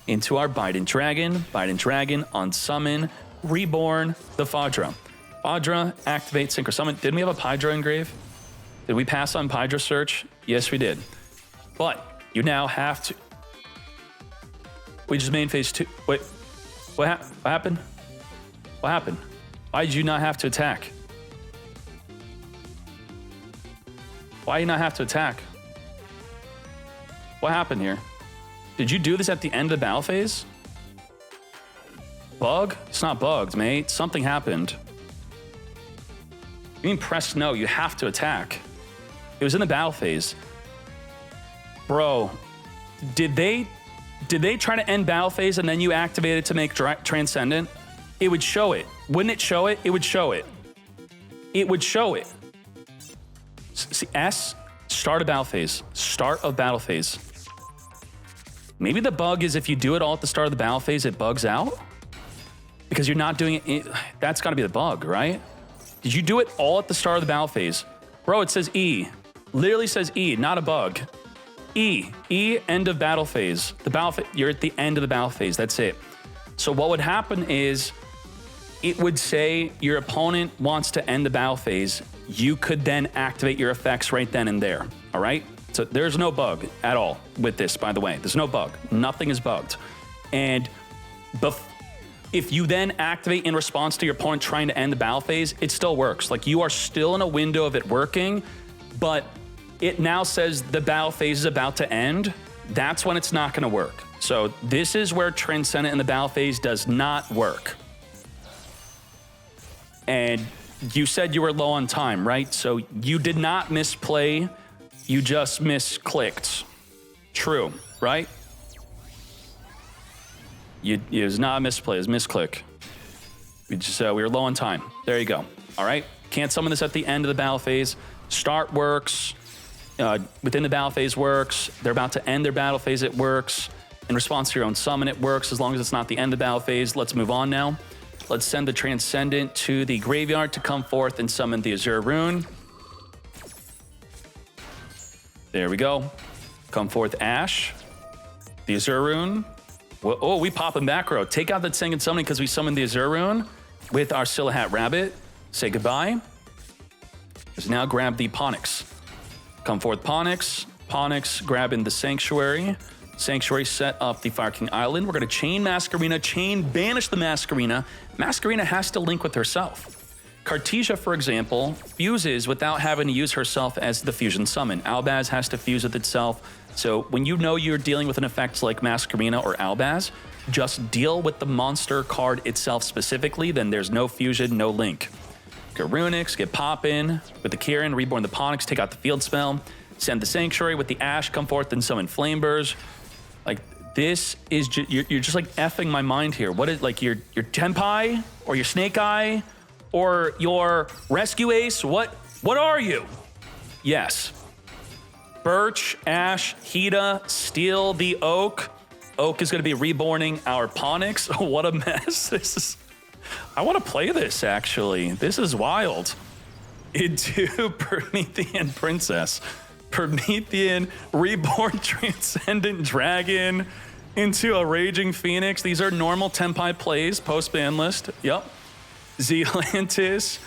into our Bident Dragon. Bident Dragon on summon, reborn the Fadra. Fadra, activate Synchro Summon. Didn't we have a Pydra Engrave? Did we pass on Pydra Search? Yes, we did. But you now have to... We just main phase 2. Wait, what happened? What happened? Why did you not have to attack? Why do you not have to attack? What happened here? Did you do this at the end of the battle phase? Bug? It's not bugged, mate. Something happened. You mean press no, you have to attack. It was in the battle phase. Bro, did they try to end battle phase and then you activate it to make Transcendent? It would show it. Wouldn't it show it? It would show it. It would show it. See, S, start of battle phase. Start of battle phase. Maybe the bug is if you do it all at the start of the battle phase, it bugs out? Because you're not doing it. That's got to be the bug, right? Did you do it all at the start of the battle phase? Bro, it says E. Literally says E, not a bug. E, end of battle phase. You're at the end of the battle phase, that's it. So what would happen is, it would say your opponent wants to end the battle phase. You could then activate your effects right then and there, all right? So there's no bug at all with this, by the way. There's no bug. Nothing is bugged. And if you then activate in response to your opponent trying to end the battle phase, it still works. Like, you are still in a window of it working, but it now says the battle phase is about to end. That's when it's not gonna work. So this is where Transcendent in the battle phase does not work. And you said you were low on time, right? So you did not misplay, you just misclicked. True, right? It was not a misplay, it was misclick. We were low on time. There you go. All right, can't summon this at the end of the battle phase. Start works, within the battle phase works. They're about to end their battle phase, it works. In response to your own summon, it works as long as it's not the end of the battle phase. Let's move on now. Let's send the Transcendent to the graveyard to come forth and summon the Azure Rune. There we go. Come forth Ash. The Azure Rune. Well, oh, we pop in back row. Take out that second summoning because we summoned the Azure Rune with our Silahat Rabbit. Say goodbye. Let's now grab the Ponix. Come forth Ponix. Ponix grabbing the Sanctuary. Sanctuary set up the Fire King Island. We're going to chain Masquerena, banish the Masquerena. Masquerena has to link with herself. Cartesia, for example, fuses without having to use herself as the fusion summon. Albaz has to fuse with itself. So when you know you're dealing with an effect like Masquerena or Albaz, just deal with the monster card itself specifically, then there's no fusion, no link. Get Runix, get Poppin with the Kieran, reborn the Ponix, take out the field spell, send the Sanctuary with the Ash, come forth and summon Flameburge. Like, this is you're just like effing my mind here. What is, like, your Tenpai or your Snake Eye or your Rescue Ace? What are you? Yes. Birch, Ash, Hida, steal the Oak. Oak is going to be reborning our Ponix. What a mess. This is... I want to play this, actually. This is wild. Into Promethean Princess. Promethean Reborn Transcendent Dragon into a Raging Phoenix. These are normal Tenpai plays post-Banlist. Yep. Zealantis.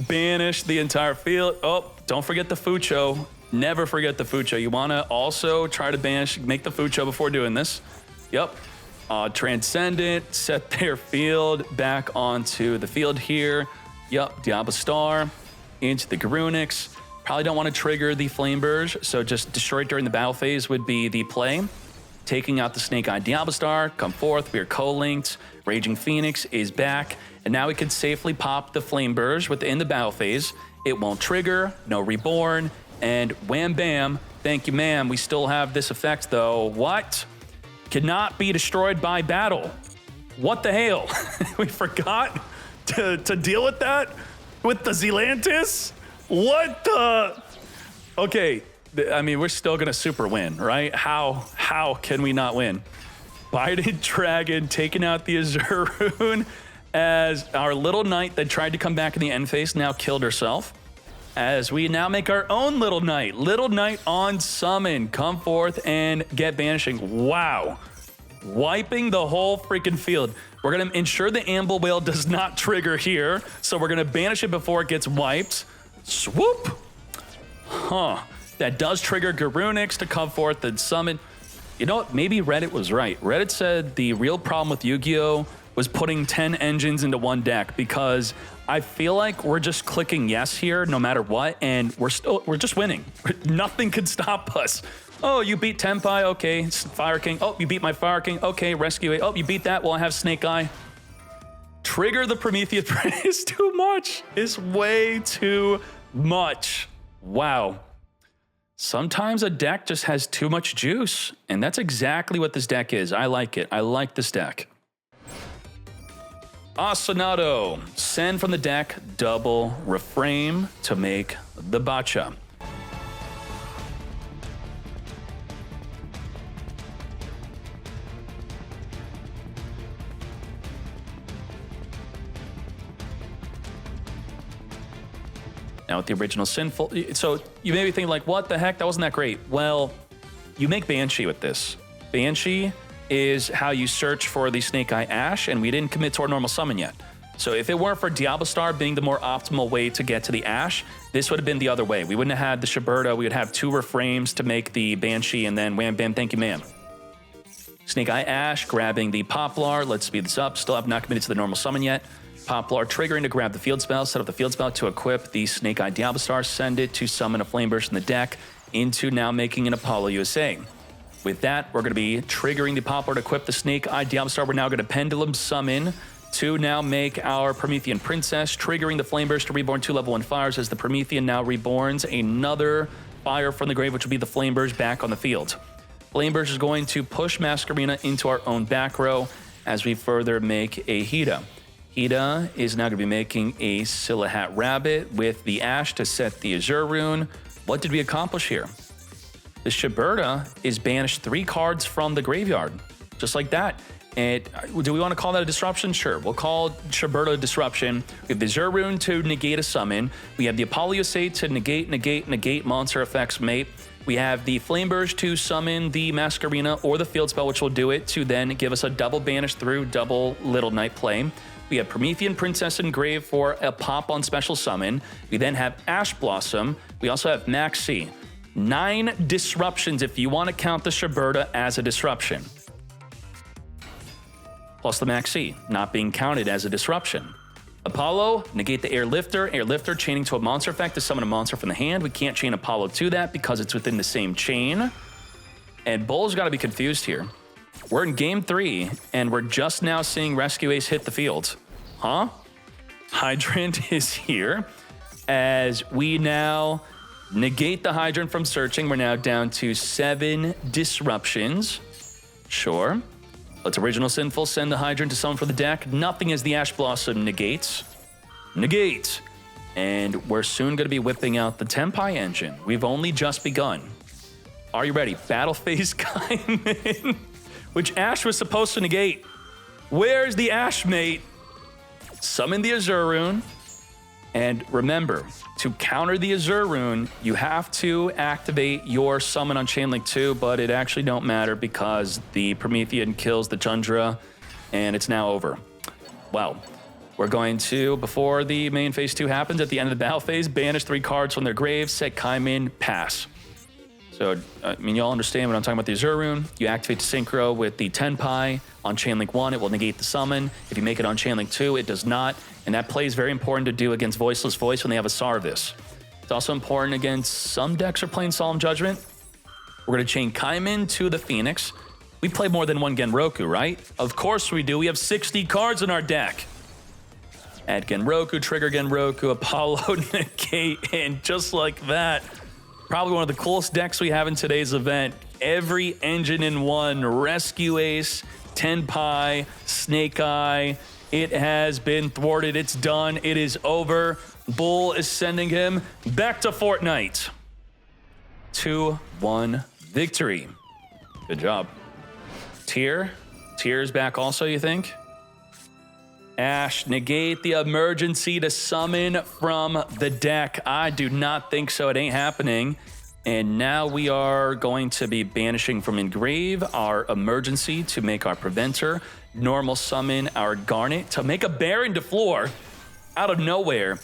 Banish the entire field. Oh, don't forget the Fucho. Never forget the Fucho. You want to also try to banish, make the Fucho before doing this. Yep. Transcendent, set their field back onto the field here. Yep, Diablo Star into the Garunix. Probably don't want to trigger the Flameburge, so just destroy it during the battle phase would be the play. Taking out the Snake-Eye Diablo Star, come forth, we are co-linked. Raging Phoenix is back, and now we can safely pop the Flameburge within the battle phase. It won't trigger, no Reborn, and wham bam, thank you ma'am. We still have this effect though. What? Cannot be destroyed by battle. What the hell? We forgot to deal with that with the Zealantis? What the? Okay, I mean, we're still gonna super win, right? How can we not win? Bided Dragon taking out the Azure Rune as our little knight that tried to come back in the end phase now killed herself. As we now make our own little knight. Little knight on summon. Come forth and get banishing. Wow. Wiping the whole freaking field. We're going to ensure the Amble Whale does not trigger here. So we're going to banish it before it gets wiped. Swoop. Huh. That does trigger Garunix to come forth and summon. You know what? Maybe Reddit was right. Reddit said the real problem with Yu-Gi-Oh! Was putting 10 engines into one deck, because I feel like we're just clicking yes here no matter what, and we're just winning. Nothing could stop us. Oh, you beat Tenpai, okay, Fire King. Oh, you beat my Fire King, okay, Rescue 8. Oh, you beat that, well, I have Snake Eye. Trigger the Prometheus is too much. It's way too much. Wow. Sometimes a deck just has too much juice, and that's exactly what this deck is. I like it. I like this deck. Asanato, send from the deck, double reframe to make the Bacha. Now with the original Sinful, so you may be thinking like, what the heck, that wasn't that great. Well, you make Banshee with this. Banshee is how you search for the Snake Eye Ash, and we didn't commit to our normal summon yet. So if it weren't for Diablo Star being the more optimal way to get to the Ash, this would have been the other way. We wouldn't have had the Shiberta, we would have 2 reframes to make the Banshee, and then wham bam, thank you ma'am. Snake Eye Ash grabbing the Poplar, let's speed this up, still have not committed to the normal summon yet. Poplar triggering to grab the field spell, set up the field spell to equip the Snake Eye Diablo Star, send it to summon a Flameburst in the deck, into now making an Apollo USA. With that, we're going to be triggering the Poplar to equip the Snake Eye Diablo Star. We're now going to Pendulum Summon to now make our Promethean Princess, triggering the Flameburst to reborn 2 level 1 fires as the Promethean now reborns another fire from the grave, which will be the Flameburst back on the field. Flameburst is going to push Masquerena into our own back row as we further make a Hida. Hida is now going to be making a Silahat Rabbit with the Ash to set the Azure Rune. What did we accomplish here? The Shiberta is banished 3 cards from the graveyard, just like that. And do we want to call that a disruption? Sure, we'll call Shiberta a disruption. We have the Azure Rune to negate a summon. We have the Apollo Yosei to negate monster effects mate. We have the Flameburge to summon the Masquerena or the field spell, which will do it to then give us a double banish through double Little Knight play. We have Promethean Princess Engrave for a pop on special summon. We then have Ash Blossom. We also have Maxi. 9 disruptions if you want to count the Shiberta as a disruption. Plus the Maxi, not being counted as a disruption. Apollo, negate the Airlifter. Airlifter chaining to a monster effect to summon a monster from the hand. We can't chain Apollo to that because it's within the same chain. And Bull's got to be confused here. We're in game 3, and we're just now seeing Rescue Ace hit the field. Huh? Hydrant is here. As we now negate the Hydrant from searching, we're now down to 7 disruptions. Sure. Let's Original Sinful send the Hydrant to summon for the deck. Nothing as the Ash Blossom negates. Negate. And we're soon going to be whipping out the Tenpai engine. We've only just begun. Are you ready? Battle phase Kaimin, which Ash was supposed to negate. Where's the Ash mate? Summon the Azure Rune. And remember, to counter the Azure Rune, you have to activate your summon on Chainlink 2, but it actually don't matter because the Promethean kills the Tundra, and it's now over. Well, we're going to, before the main phase 2 happens, at the end of the battle phase, banish 3 cards from their graves, set Kaimin, pass. So, I mean, y'all understand what I'm talking about the Azure Rune. You activate the Synchro with the Tenpai. On Chainlink 1, it will negate the summon. If you make it on Chainlink 2, it does not. And that play is very important to do against Voiceless Voice when they have a Sarvis. It's also important against some decks are playing Solemn Judgment. We're going to chain Kaimin to the Phoenix. We play more than one Genroku, right? Of course we do. We have 60 cards in our deck. Add Genroku, trigger Genroku, Apollo, negate, and just like that, probably one of the coolest decks we have in today's event. Every engine in one, Rescue Ace, Tenpai, Snake Eye. It has been thwarted. It's done. It is over. Bull is sending him back to Fortnite. 2-1 victory. Good job. Tier's back also, you think? Ash, negate the emergency to summon from the deck. I do not think so. It ain't happening. And now we are going to be banishing from Engrave our emergency to make our Preventer. Normal summon our Garnet to make a Baron to floor out of nowhere.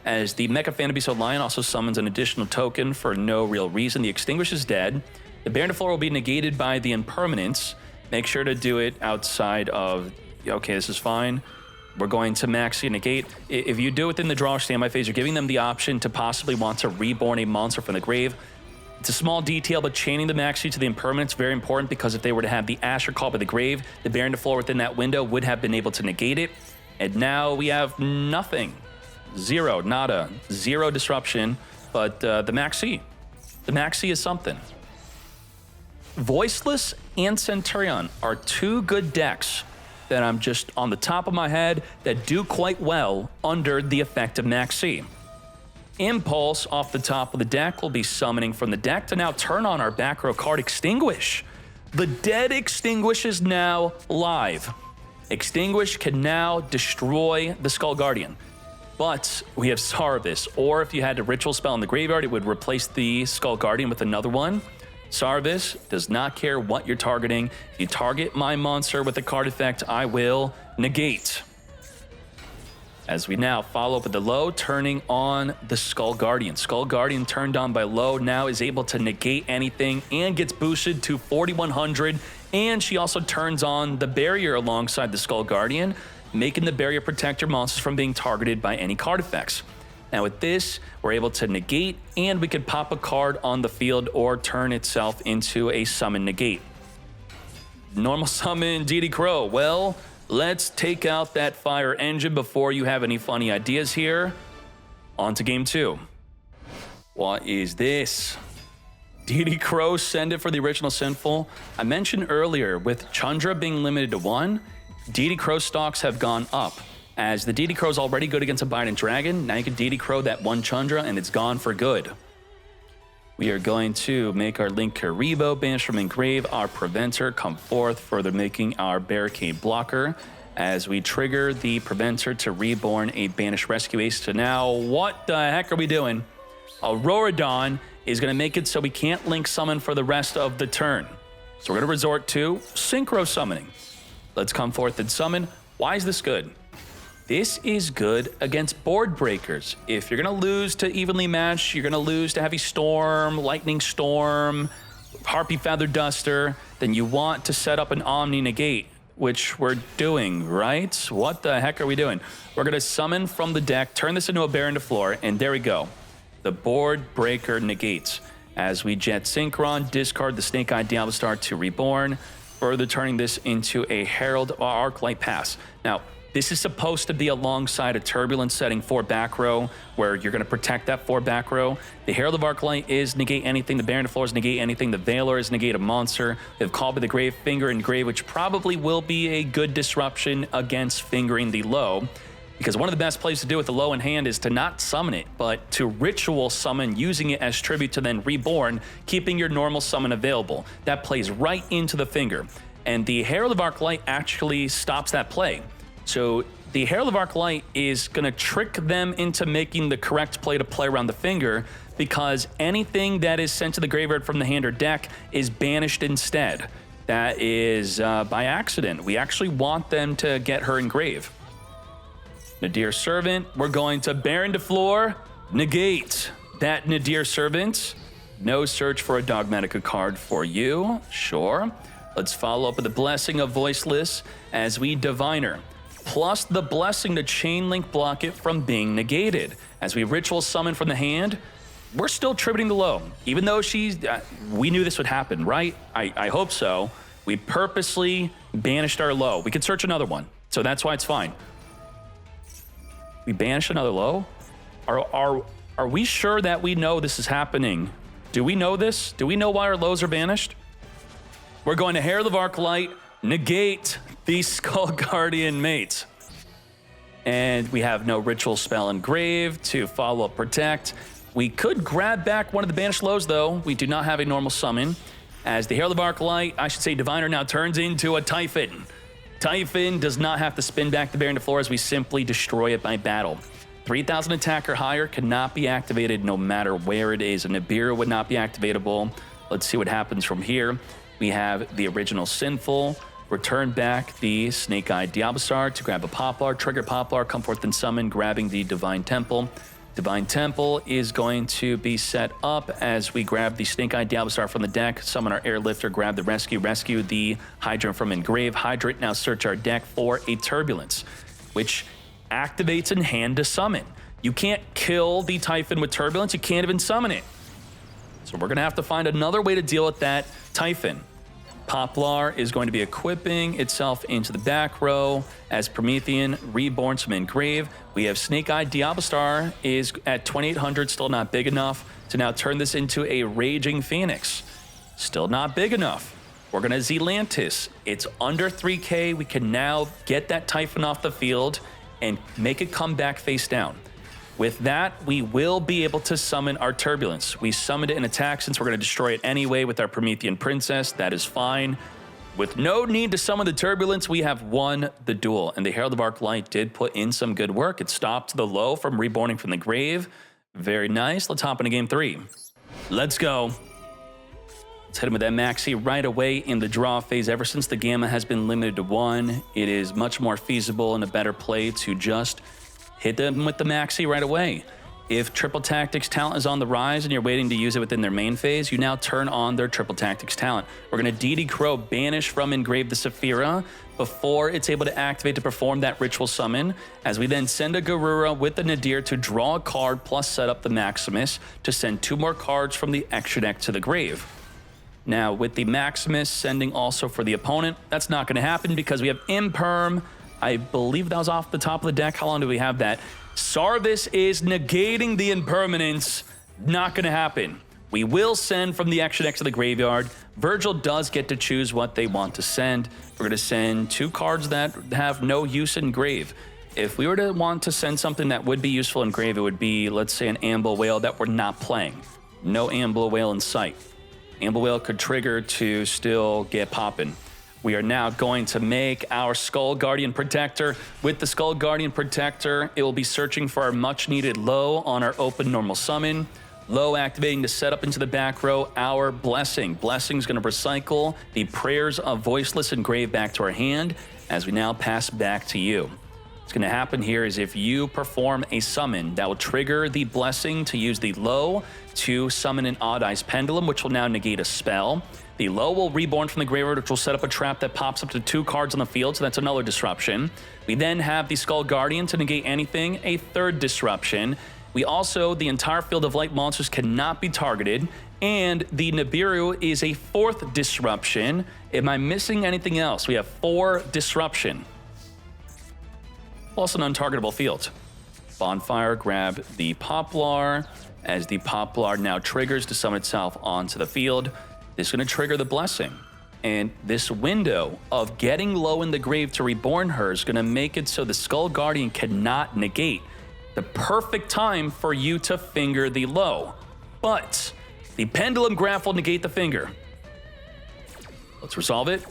As the Mecha Fan to Beast Lion also summons an additional token for no real reason. The Extinguish is dead. The Baron to floor will be negated by the Impermanence. Make sure to do it outside of... Okay, this is fine. We're going to Maxi negate. If you do it within the draw or standby phase, you're giving them the option to possibly want to reborn a monster from the grave. It's a small detail, but chaining the Maxi to the Impermanence is very important because if they were to have the Asher call by the grave, the Baron to floor within that window would have been able to negate it. And now we have nothing. Zero, nada, zero disruption, but the Maxi is something. Voiceless and Centurion are 2 good decks that I'm just on the top of my head that do quite well under the effect of Maxi. Impulse off the top of the deck will be summoning from the deck to now turn on our back row card Extinguish. The dead Extinguish is now live. Extinguish can now destroy the Skull Guardian. But we have Sarvis, or if you had a ritual spell in the graveyard, it would replace the Skull Guardian with another one. Sarvis does not care what you're targeting. If you target my monster with a card effect, I will negate. As we now follow up with the Low, turning on the Skull Guardian. Skull Guardian turned on by Low now is able to negate anything and gets boosted to 4,100. And she also turns on the barrier alongside the Skull Guardian, making the barrier protect your monsters from being targeted by any card effects. Now with this, we're able to negate, and we could pop a card on the field or turn itself into a summon negate. Normal summon DD Crow. Well, let's take out that fire engine before you have any funny ideas here. On to game 2. What is this? DD Crow, send it for the original Sinful. I mentioned earlier, with Chandra being limited to 1, DD Crow stocks have gone up. As the DD Crow is already good against a Bident Dragon, now you can DD Crow that 1 Chandra and it's gone for good. We are going to make our Link Karibo, banish from Engrave, our Preventer come forth, further making our Barricade blocker. As we trigger the Preventer to reborn a Banished Rescue Ace to now, what the heck are we doing? Aurora Dawn is going to make it so we can't Link Summon for the rest of the turn. So we're going to resort to Synchro Summoning. Let's come forth and summon. Why is this good? This is good against board breakers. If you're going to lose to Evenly Matched, you're going to lose to Heavy Storm, Lightning Storm, Harpy Feather Duster, then you want to set up an Omni Negate, which we're doing, right? What the heck are we doing? We're going to summon from the deck, turn this into a Baron to floor, and there we go. The board breaker negates. As we Jet Synchron, discard the Snake Eye Diablo Star to reborn, further turning this into a Herald or Arclight pass. Now, this is supposed to be alongside a Turbulence setting 4 back row, where you're going to protect that 4 back row. The Herald of Arclight is negate anything. The Baron of Floor is negate anything. The Veiler is negate a monster. They have Call by the Grave, Finger, and Grave, which probably will be a good disruption against fingering the Low. Because one of the best plays to do with the low in hand is to not summon it, but to ritual summon using it as tribute to then reborn, keeping your normal summon available. That plays right into the finger. And the Herald of Arclight actually stops that play. So the Herald of Arclight is going to trick them into making the correct play to play around the finger, because anything that is sent to the graveyard from the hand or deck is banished instead. That is by accident. We actually want them to get her engrave. Nadir Servant, we're going to Baron de Floor, negate that Nadir Servant. No search for a Dogmatica card for you, sure. Let's follow up with the Blessing of Voiceless as we Diviner, plus the Blessing to Chain Link block it from being negated. As we Ritual Summon from the hand, we're still tributing the low. Even though we knew this would happen, right? I hope so. We purposely banished our low. We could search another one, so that's why it's fine. We banished another low? Are we sure that we know this is happening? Do we know this? Do we know why our lows are banished? We're going to Herald of Arclight, negate the Skull Guardian mate. And we have no ritual spell engrave to follow up protect. We could grab back one of the banished lows though. We do not have a normal summon. As the Herald of Arclight, I should say Diviner, now turns into a Typhon. Typhon does not have to spin back the Baron de Floor as we simply destroy it by battle. 3,000 attack or higher cannot be activated no matter where it is. A Nibiru would not be activatable. Let's see what happens from here. We have the original Sinful. Return back the Snake-Eyed Diablosaur to grab a Poplar. Trigger Poplar, come forth and summon, grabbing the Divine Temple. Divine Temple is going to be set up as we grab the Snake-Eyed Diablosaur from the deck, summon our Airlifter, grab the rescue the Hydrant from Engrave. Hydrant, now search our deck for a Turbulence, which activates in hand to summon. You can't kill the Typhon with Turbulence, you can't even summon it. So we're gonna have to find another way to deal with that Typhon. Poplar is going to be equipping itself into the back row as Promethean Reborn from Engrave. We have Snake-Eyed Diablosaur is at 2,800, still not big enough to now turn this into a Raging Phoenix. Still not big enough. We're going to Zealantis. It's under 3K. We can now get that Typhon off the field and make it come back face down. With that, we will be able to summon our Turbulence. We summoned it in attack since we're going to destroy it anyway with our Promethean Princess. That is fine. With no need to summon the Turbulence, we have won the duel. And the Herald of Arclight did put in some good work. It stopped the low from reborning from the grave. Very nice. Let's hop into game 3. Let's go. Let's hit him with that Maxi right away in the draw phase. Ever since the Gamma has been limited to 1, it is much more feasible and a better play to just hit them with the Maxi right away. If Triple Tactics talent is on the rise and you're waiting to use it within their main phase, you now turn on their Triple Tactics talent. We're going to DD Crow banish from Engrave the Saphira before it's able to activate to perform that Ritual Summon, as we then send a Garura with the Nadir to draw a card plus set up the Maximus to send 2 more cards from the extra deck to the grave. Now, with the Maximus sending also for the opponent, that's not going to happen because we have Imperm. I believe that was off the top of the deck. How long do we have that? Sarvis is negating the impermanence. Not going to happen. We will send from the extra deck to the graveyard. Virgil does get to choose what they want to send. We're going to send 2 cards that have no use in grave. If we were to want to send something that would be useful in grave, it would be, let's say, an Amble Whale that we're not playing. No Amble Whale in sight. Amble Whale could trigger to still get popping. We are now going to make our Skull Guardian Protector. With the Skull Guardian Protector, it will be searching for our much-needed low on our open normal summon. Low activating to set up into the back row our Blessing. Blessing is going to recycle the Prayers of Voiceless Engrave back to our hand as we now pass back to you. What's going to happen here is if you perform a summon, that will trigger the Blessing to use the low to summon an Odd Eyes Pendulum, which will now negate a spell. The low will reborn from the graveyard, which will set up a trap that pops up to 2 cards on the field, so that's another disruption. We then have the Skull Guardian to negate anything, a 3rd disruption. We also, the entire field of light monsters cannot be targeted, and the Nibiru is a 4th disruption. Am I missing anything else? We have 4 disruption. Plus an untargetable field. Bonfire, grab the Poplar, as the Poplar now triggers to summon itself onto the field. This is going to trigger the Blessing. And this window of getting low in the grave to reborn her is going to make it so the Skull Guardian cannot negate. The perfect time for you to finger the low. But the Pendulum Graph will negate the finger. Let's resolve it.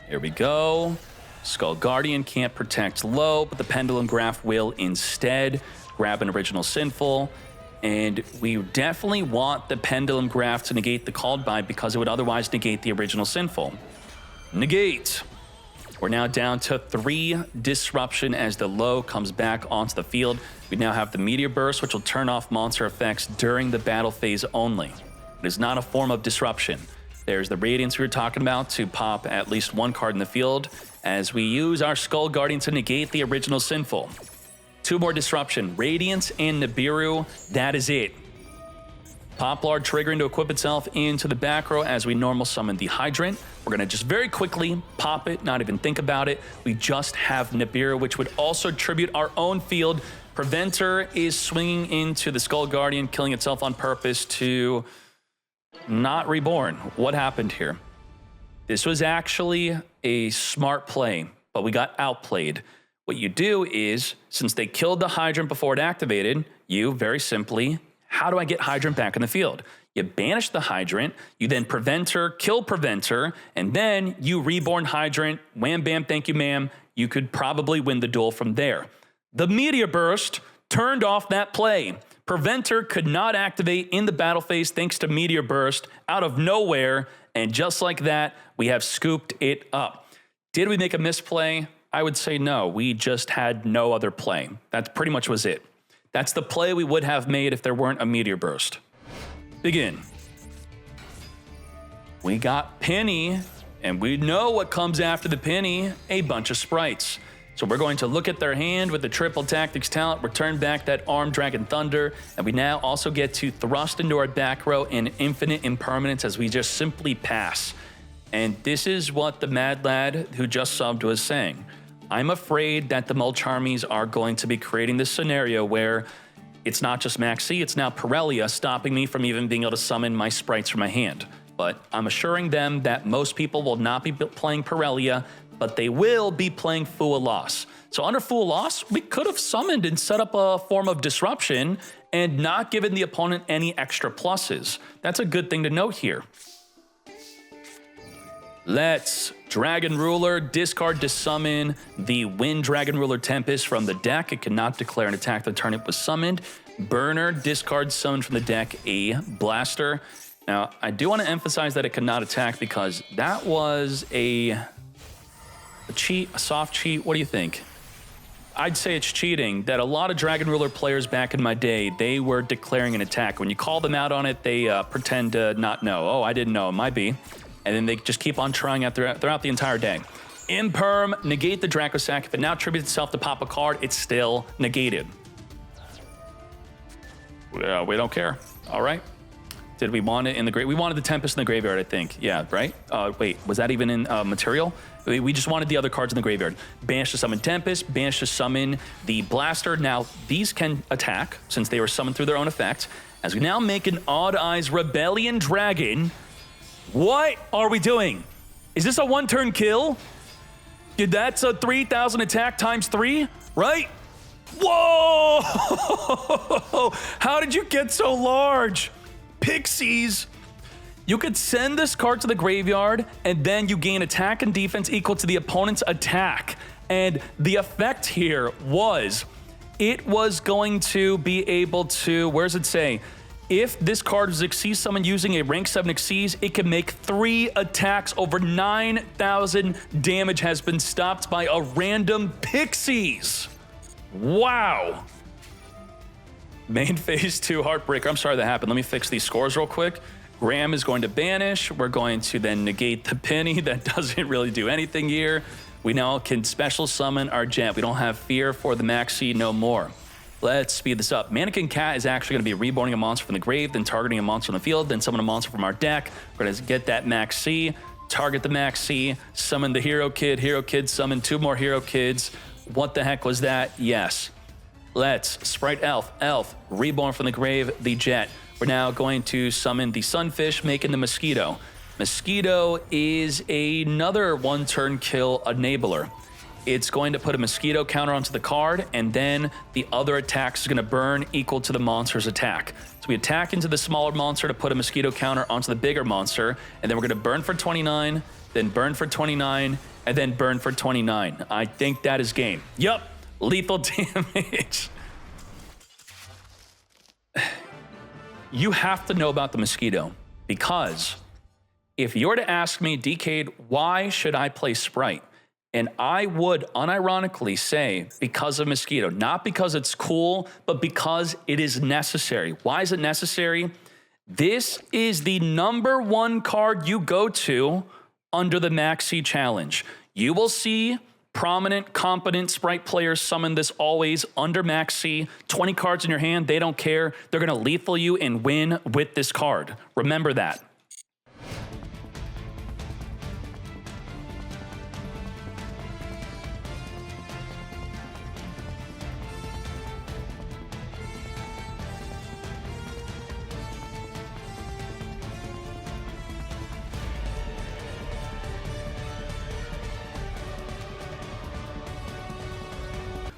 Here we go. Skull Guardian can't protect low, but the Pendulum Graph will instead grab an Original Sinful. And we definitely want the Pendulum Graph to negate the Called By because it would otherwise negate the Original Sinful. Negate. We're now down to 3 disruption as the low comes back onto the field. We now have the Meteor Burst, which will turn off monster effects during the battle phase only. It is not a form of disruption. There's the Radiance we were talking about to pop at least 1 card in the field as we use our Skull Guardian to negate the Original Sinful. 2 more disruption, Radiance and Nibiru, that is it. Poplar triggering to equip itself into the back row as we normal summon the Hydrant. We're gonna just very quickly pop it, not even think about it. We just have Nibiru, which would also tribute our own field. Preventer is swinging into the Skull Guardian, killing itself on purpose to not reborn. What happened here? This was actually a smart play, but we got outplayed. What you do is, since they killed the Hydrant before it activated, you very simply, how do I get Hydrant back in the field? You banish the Hydrant, you then Preventer, kill Preventer, and then you reborn Hydrant, wham bam, thank you ma'am, you could probably win the duel from there. The Meteor Burst turned off that play. Preventer could not activate in the battle phase thanks to Meteor Burst out of nowhere, and just like that, we have scooped it up. Did we make a misplay? I would say no. We just had no other play. That pretty much was it. That's the play we would have made if there weren't a Meteor Burst. Begin. We got Penny, and we know what comes after the Penny, a bunch of Sprites. So we're going to look at their hand with the Triple Tactics talent, return back that Armed Dragon Thunder, and we now also get to thrust into our back row in Infinite Impermanence as we just simply pass. And this is what the Mad Lad who just subbed was saying. I'm afraid that the Mulch armies are going to be creating this scenario where it's not just Maxi, it's now Pirellia stopping me from even being able to summon my Sprites from my hand. But I'm assuring them that most people will not be playing Pirellia, but they will be playing Full Loss. So under Full Loss, we could have summoned and set up a form of disruption and not given the opponent any extra pluses. That's a good thing to note here. Let's Dragon Ruler, discard to summon the Wind Dragon Ruler Tempest from the deck. It cannot declare an attack the turn it was summoned. Burner, discard summon from the deck a Blaster. Now, I do want to emphasize that it cannot attack because that was a cheat, a soft cheat. What do you think? I'd say it's cheating that a lot of Dragon Ruler players back in my day, they were declaring an attack. When you call them out on it, they pretend to not know. Oh, I didn't know, it might be. And then they just keep on trying out throughout the entire day. Imperm, negate the Dracosac. If it now tributes itself to pop a card, it's still negated. We don't care. All right. Did we want it in the grave? We wanted the Tempest in the graveyard, I think. Yeah, right? Wait, was that even in material? We just wanted the other cards in the graveyard. Banish to summon Tempest, banish to summon the Blaster. Now, these can attack since they were summoned through their own effect. As we now make an Odd Eyes Rebellion Dragon. What are we doing? Is this a one-turn kill? That's a 3,000 attack times 3, right? Whoa! How did you get so large? Pixies! You could send this card to the graveyard, and then you gain attack and defense equal to the opponent's attack. And the effect here was, it was going to be able to, where does it say? If this card is Xyz summoned using a rank 7 Xyz, it can make 3 attacks. Over 9,000 damage has been stopped by a random Pixies. Wow. Main phase 2 Heartbreaker. I'm sorry that happened. Let me fix these scores real quick. Graham is going to banish. We're going to then negate the Penny. That doesn't really do anything here. We now can special summon our Jet. We don't have fear for the Maxi no more. Let's speed this up. Mannequin Cat is actually going to be reborning a monster from the grave, then targeting a monster on the field, then summon a monster from our deck. We're going to get that Max C, target the Max C, summon the Hero Kid, summon 2 more Hero Kids. What the heck was that? Yes. Let's Spright Elf, reborn from the grave, the Jet. We're now going to summon the Sunfish, making the Mosquito. Mosquito is another one-turn kill enabler. It's going to put a mosquito counter onto the card, and then the other attack is going to burn equal to the monster's attack. So we attack into the smaller monster to put a mosquito counter onto the bigger monster, and then we're going to burn for 29, then burn for 29, and then burn for 29. I think that is game. Yup, lethal damage. You have to know about the mosquito, because if you were to ask me, Decade, why should I play Spright? And I would unironically say because of Mosquito, not because it's cool, but because it is necessary. Why is it necessary? This is the #1 card you go to under the Maxi Challenge. You will see prominent, competent Spright players summon this always under Maxi. 20 cards in your hand, they don't care. They're gonna lethal you and win with this card. Remember that.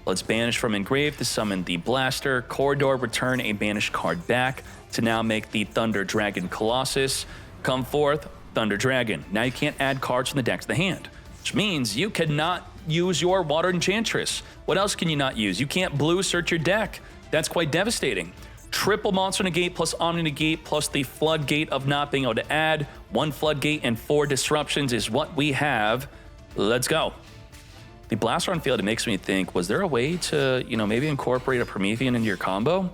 Let's banish from Engrave to summon the Blaster. Corridor, return a banished card back to now make the Thunder Dragon Colossus. Come forth, Thunder Dragon. Now you can't add cards from the deck to the hand, which means you cannot use your Water Enchantress. What else can you not use? You can't blue search your deck. That's quite devastating. Triple Monster Negate plus Omni Negate plus the Floodgate of not being able to add. 1 Floodgate and 4 Disruptions is what we have. Let's go. The Blaster on field, it makes me think, was there a way to, maybe incorporate a Promethean into your combo?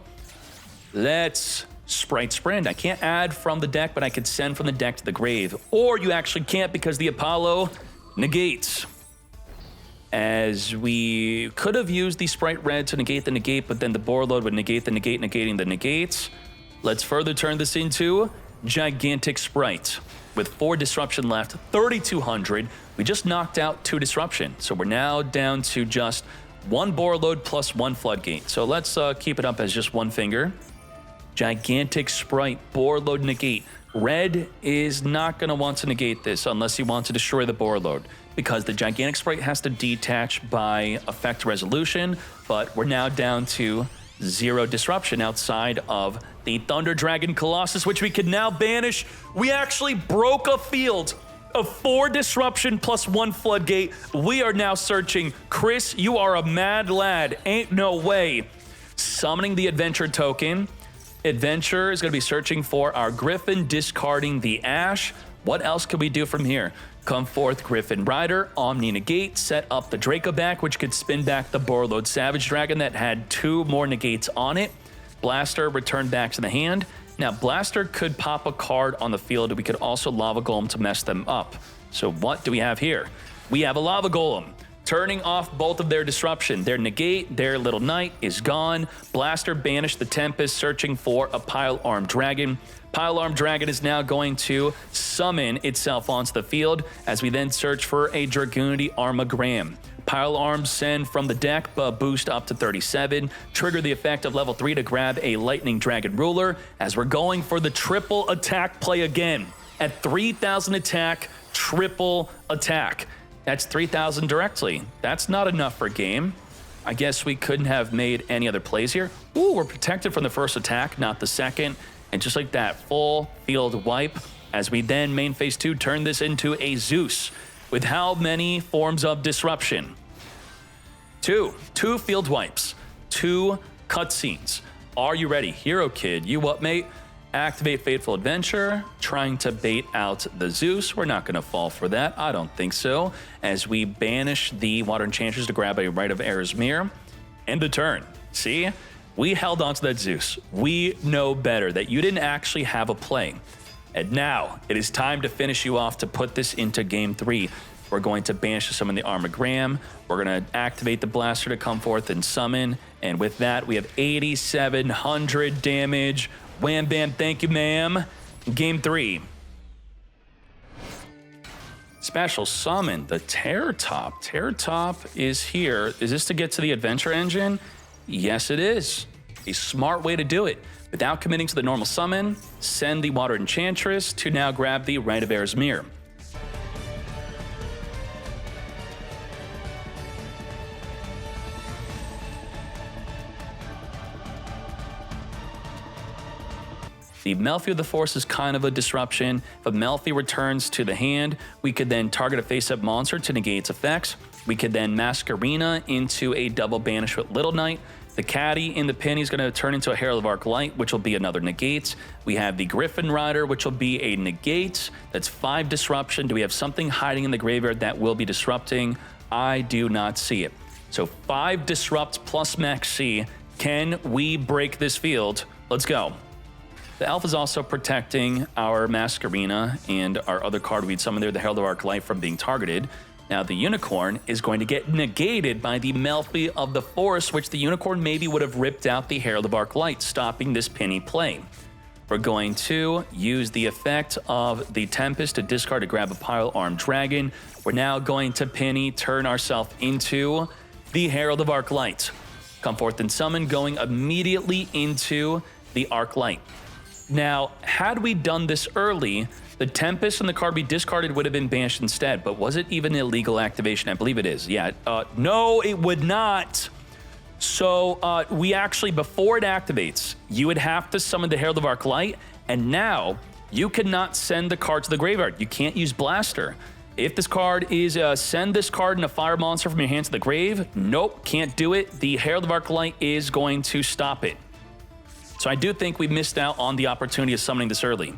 Let's Spright Sprint. I can't add from the deck, but I could send from the deck to the grave. Or you actually can't because the Apollo negates. As we could have used the Spright Red to negate the negate, but then the Borload would negate the negate, negating the negates. Let's further turn this into Gigantic Spright. With 4 disruption left, 3,200. We just knocked out 2 disruption. So we're now down to just 1 Borload plus 1 Floodgate. So let's keep it up as just 1 finger. Gigantic Spright, Borload negate. Red is not going to want to negate this unless he wants to destroy the Borload, because the Gigantic Spright has to detach by effect resolution, but we're now down to 0 disruption outside of the Thunder Dragon Colossus, which we can now banish. We actually broke a field of 4 disruption plus 1 Floodgate. We are now searching. Chris, you are a mad lad. Ain't no way. Summoning the Adventure token. Adventure is going to be searching for our Griffin, discarding the Ash. What else can we do from here? Come forth, Griffin Rider, Omni Negate, set up the Draco back, which could spin back the Borload Savage Dragon that had 2 more negates on it. Blaster, return back to the hand. Now, Blaster could pop a card on the field. We could also Lava Golem to mess them up. So what do we have here? We have a Lava Golem, turning off both of their disruption. Their negate, their little knight is gone. Blaster banished the Tempest, searching for a Pile-Armed Dragon. Pile-Armed Dragon is now going to summon itself onto the field as we then search for a Dragoonity Armagram. Pile Arms send from the deck, but boost up to 37. Trigger the effect of level 3 to grab a Lightning Dragon Ruler as we're going for the triple attack play again. At 3,000 attack, triple attack. That's 3,000 directly. That's not enough for game. I guess we couldn't have made any other plays here. Ooh, we're protected from the first attack, not the second. And just like that, full field wipe as we then main phase 2 turn this into a Zeus. With how many forms of disruption? 2 field wipes, 2 cutscenes. Are you ready? Hero Kid, you up, mate? Activate Fateful Adventure, trying to bait out the Zeus. We're not going to fall for that. I don't think so. As we banish the Water Enchantress to grab a Rite of Erismere. End the turn. See? We held on to that Zeus. We know better that you didn't actually have a play. And now it is time to finish you off to put this into game 3. We're going to banish to summon the Armagram. We're going to activate the Blaster to come forth and summon. And with that, we have 8,700 damage. Wham bam, thank you, ma'am. Game 3. Special summon, the Terror Top. Terror Top is here. Is this to get to the Adventure Engine? Yes, it is. A smart way to do it. Without committing to the normal summon, send the Water Enchantress to now grab the Rite of Air's Mirror. The Melfi of the Force is kind of a disruption. If a Melfi returns to the hand, we could then target a face-up monster to negate its effects. We could then Masquerena into a double banish with Little Knight. The Caddy in the Penny is going to turn into a Herald of Arc Light, which will be another negate. We have the Griffin Rider, which will be a negate. That's 5 disruption. Do we have something hiding in the graveyard that will be disrupting? I do not see it. So 5 disrupt plus max C. Can we break this field? Let's go. The Elf is also protecting our Masquerena and our other card we'd summon there, the Herald of Arc Light, from being targeted. Now the Unicorn is going to get negated by the Melfi of the Force, which the Unicorn maybe would have ripped out the Herald of Arc Light, stopping this Penny play. We're going to use the effect of the Tempest to discard to grab a Pile-Armed Dragon. We're now going to Penny turn ourselves into the Herald of Arc Light. Come forth and summon, going immediately into the Arc Light. Now, had we done this early, the Tempest and the card we discarded would have been banished instead, but was it even an illegal activation? I believe it is. Yeah, no, it would not. So we actually, before it activates, you would have to summon the Herald of Arc Light, and now you cannot send the card to the graveyard. You can't use Blaster. If this card is send this card and a fire monster from your hand to the grave, nope, can't do it. The Herald of Arc Light is going to stop it. So I do think we missed out on the opportunity of summoning this early.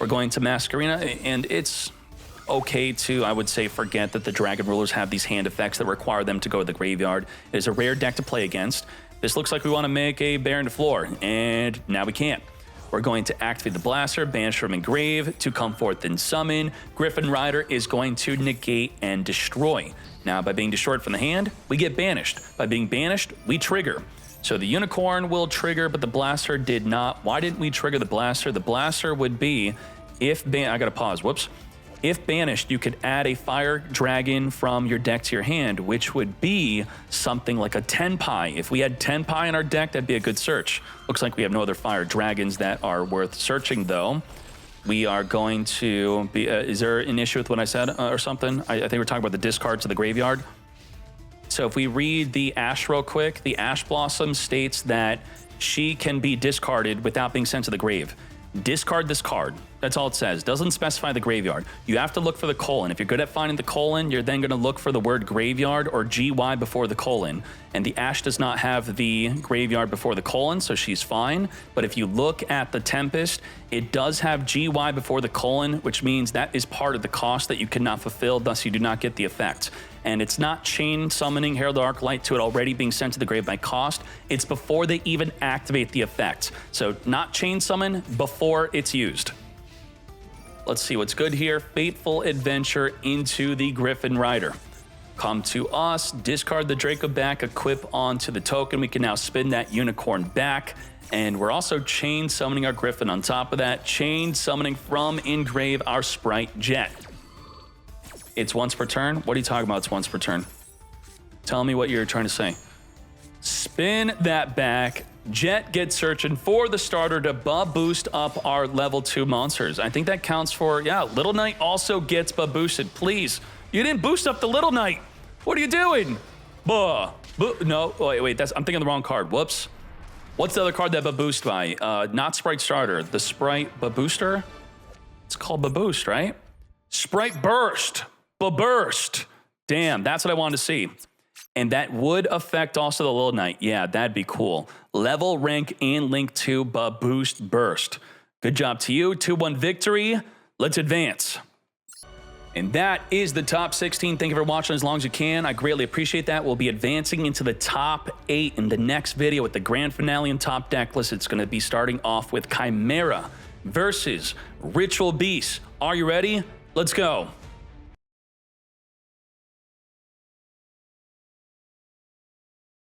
We're going to Masquerena, and it's okay to, I would say, forget that the Dragon Rulers have these hand effects that require them to go to the graveyard. It is a rare deck to play against. This looks like we want to make a Baron to floor, and now we can't. We're going to activate the Blaster, banish from engrave to come forth and summon. Griffin Rider is going to negate and destroy. Now, by being destroyed from the hand, we get banished. By being banished, we trigger. So the Unicorn will trigger, but the Blaster did not. Why didn't we trigger the Blaster? The Blaster would be, if I gotta pause, whoops. If banished, you could add a Fire Dragon from your deck to your hand, which would be something like a Tenpai. If we had Tenpai in our deck, that'd be a good search. Looks like we have no other Fire Dragons that are worth searching, though. We are going to be, is there an issue with what I said or something? I think we're talking about the discard to the graveyard. So if we read the Ash real quick, the Ash Blossom states that she can be discarded without being sent to the grave. Discard this card. That's all it says. Doesn't specify the graveyard. You have to look for the colon. If you're good at finding the colon, you're then going to look for the word graveyard or GY before the colon. And the Ash does not have the graveyard before the colon, so she's fine. But if you look at the Tempest, it does have GY before the colon, which means that is part of the cost that you cannot fulfill, thus you do not get the effect. And it's not chain summoning Herald of Arc Light to it already being sent to the grave by cost. It's before they even activate the effect. So not chain summon before it's used. Let's see what's good here. Fateful Adventure into the Griffin Rider. Come to us, discard the Draco back, equip onto the token. We can now spin that Unicorn back. And we're also chain summoning our Griffin on top of that. Chain summoning from engrave our Spright Jet. It's once per turn? What are you talking about it's once per turn? Tell me what you're trying to say. Spin that back. Jet gets searching for the starter to boost up our level 2 monsters. I think that counts for, yeah, Little Knight also gets boosted. Please, you didn't boost up the Little Knight. What are you doing? No, wait, I'm thinking the wrong card. Whoops. What's the other card that boost by? Not Spright Starter, the Spright Booster? It's called Boost, right? Spright Burst. Burst. Damn, that's what I wanted to see. And that would affect also the Little Knight. Yeah, that'd be cool. Level, rank, and link to Boost Burst. Good job to you. 2-1 victory. Let's advance. And that is the top 16. Thank you for watching as long as you can. I greatly appreciate that. We'll be advancing into the top 8 in the next video with the grand finale and top deck list. It's going to be starting off with Chimera versus Ritual Beast. Are you ready? Let's go.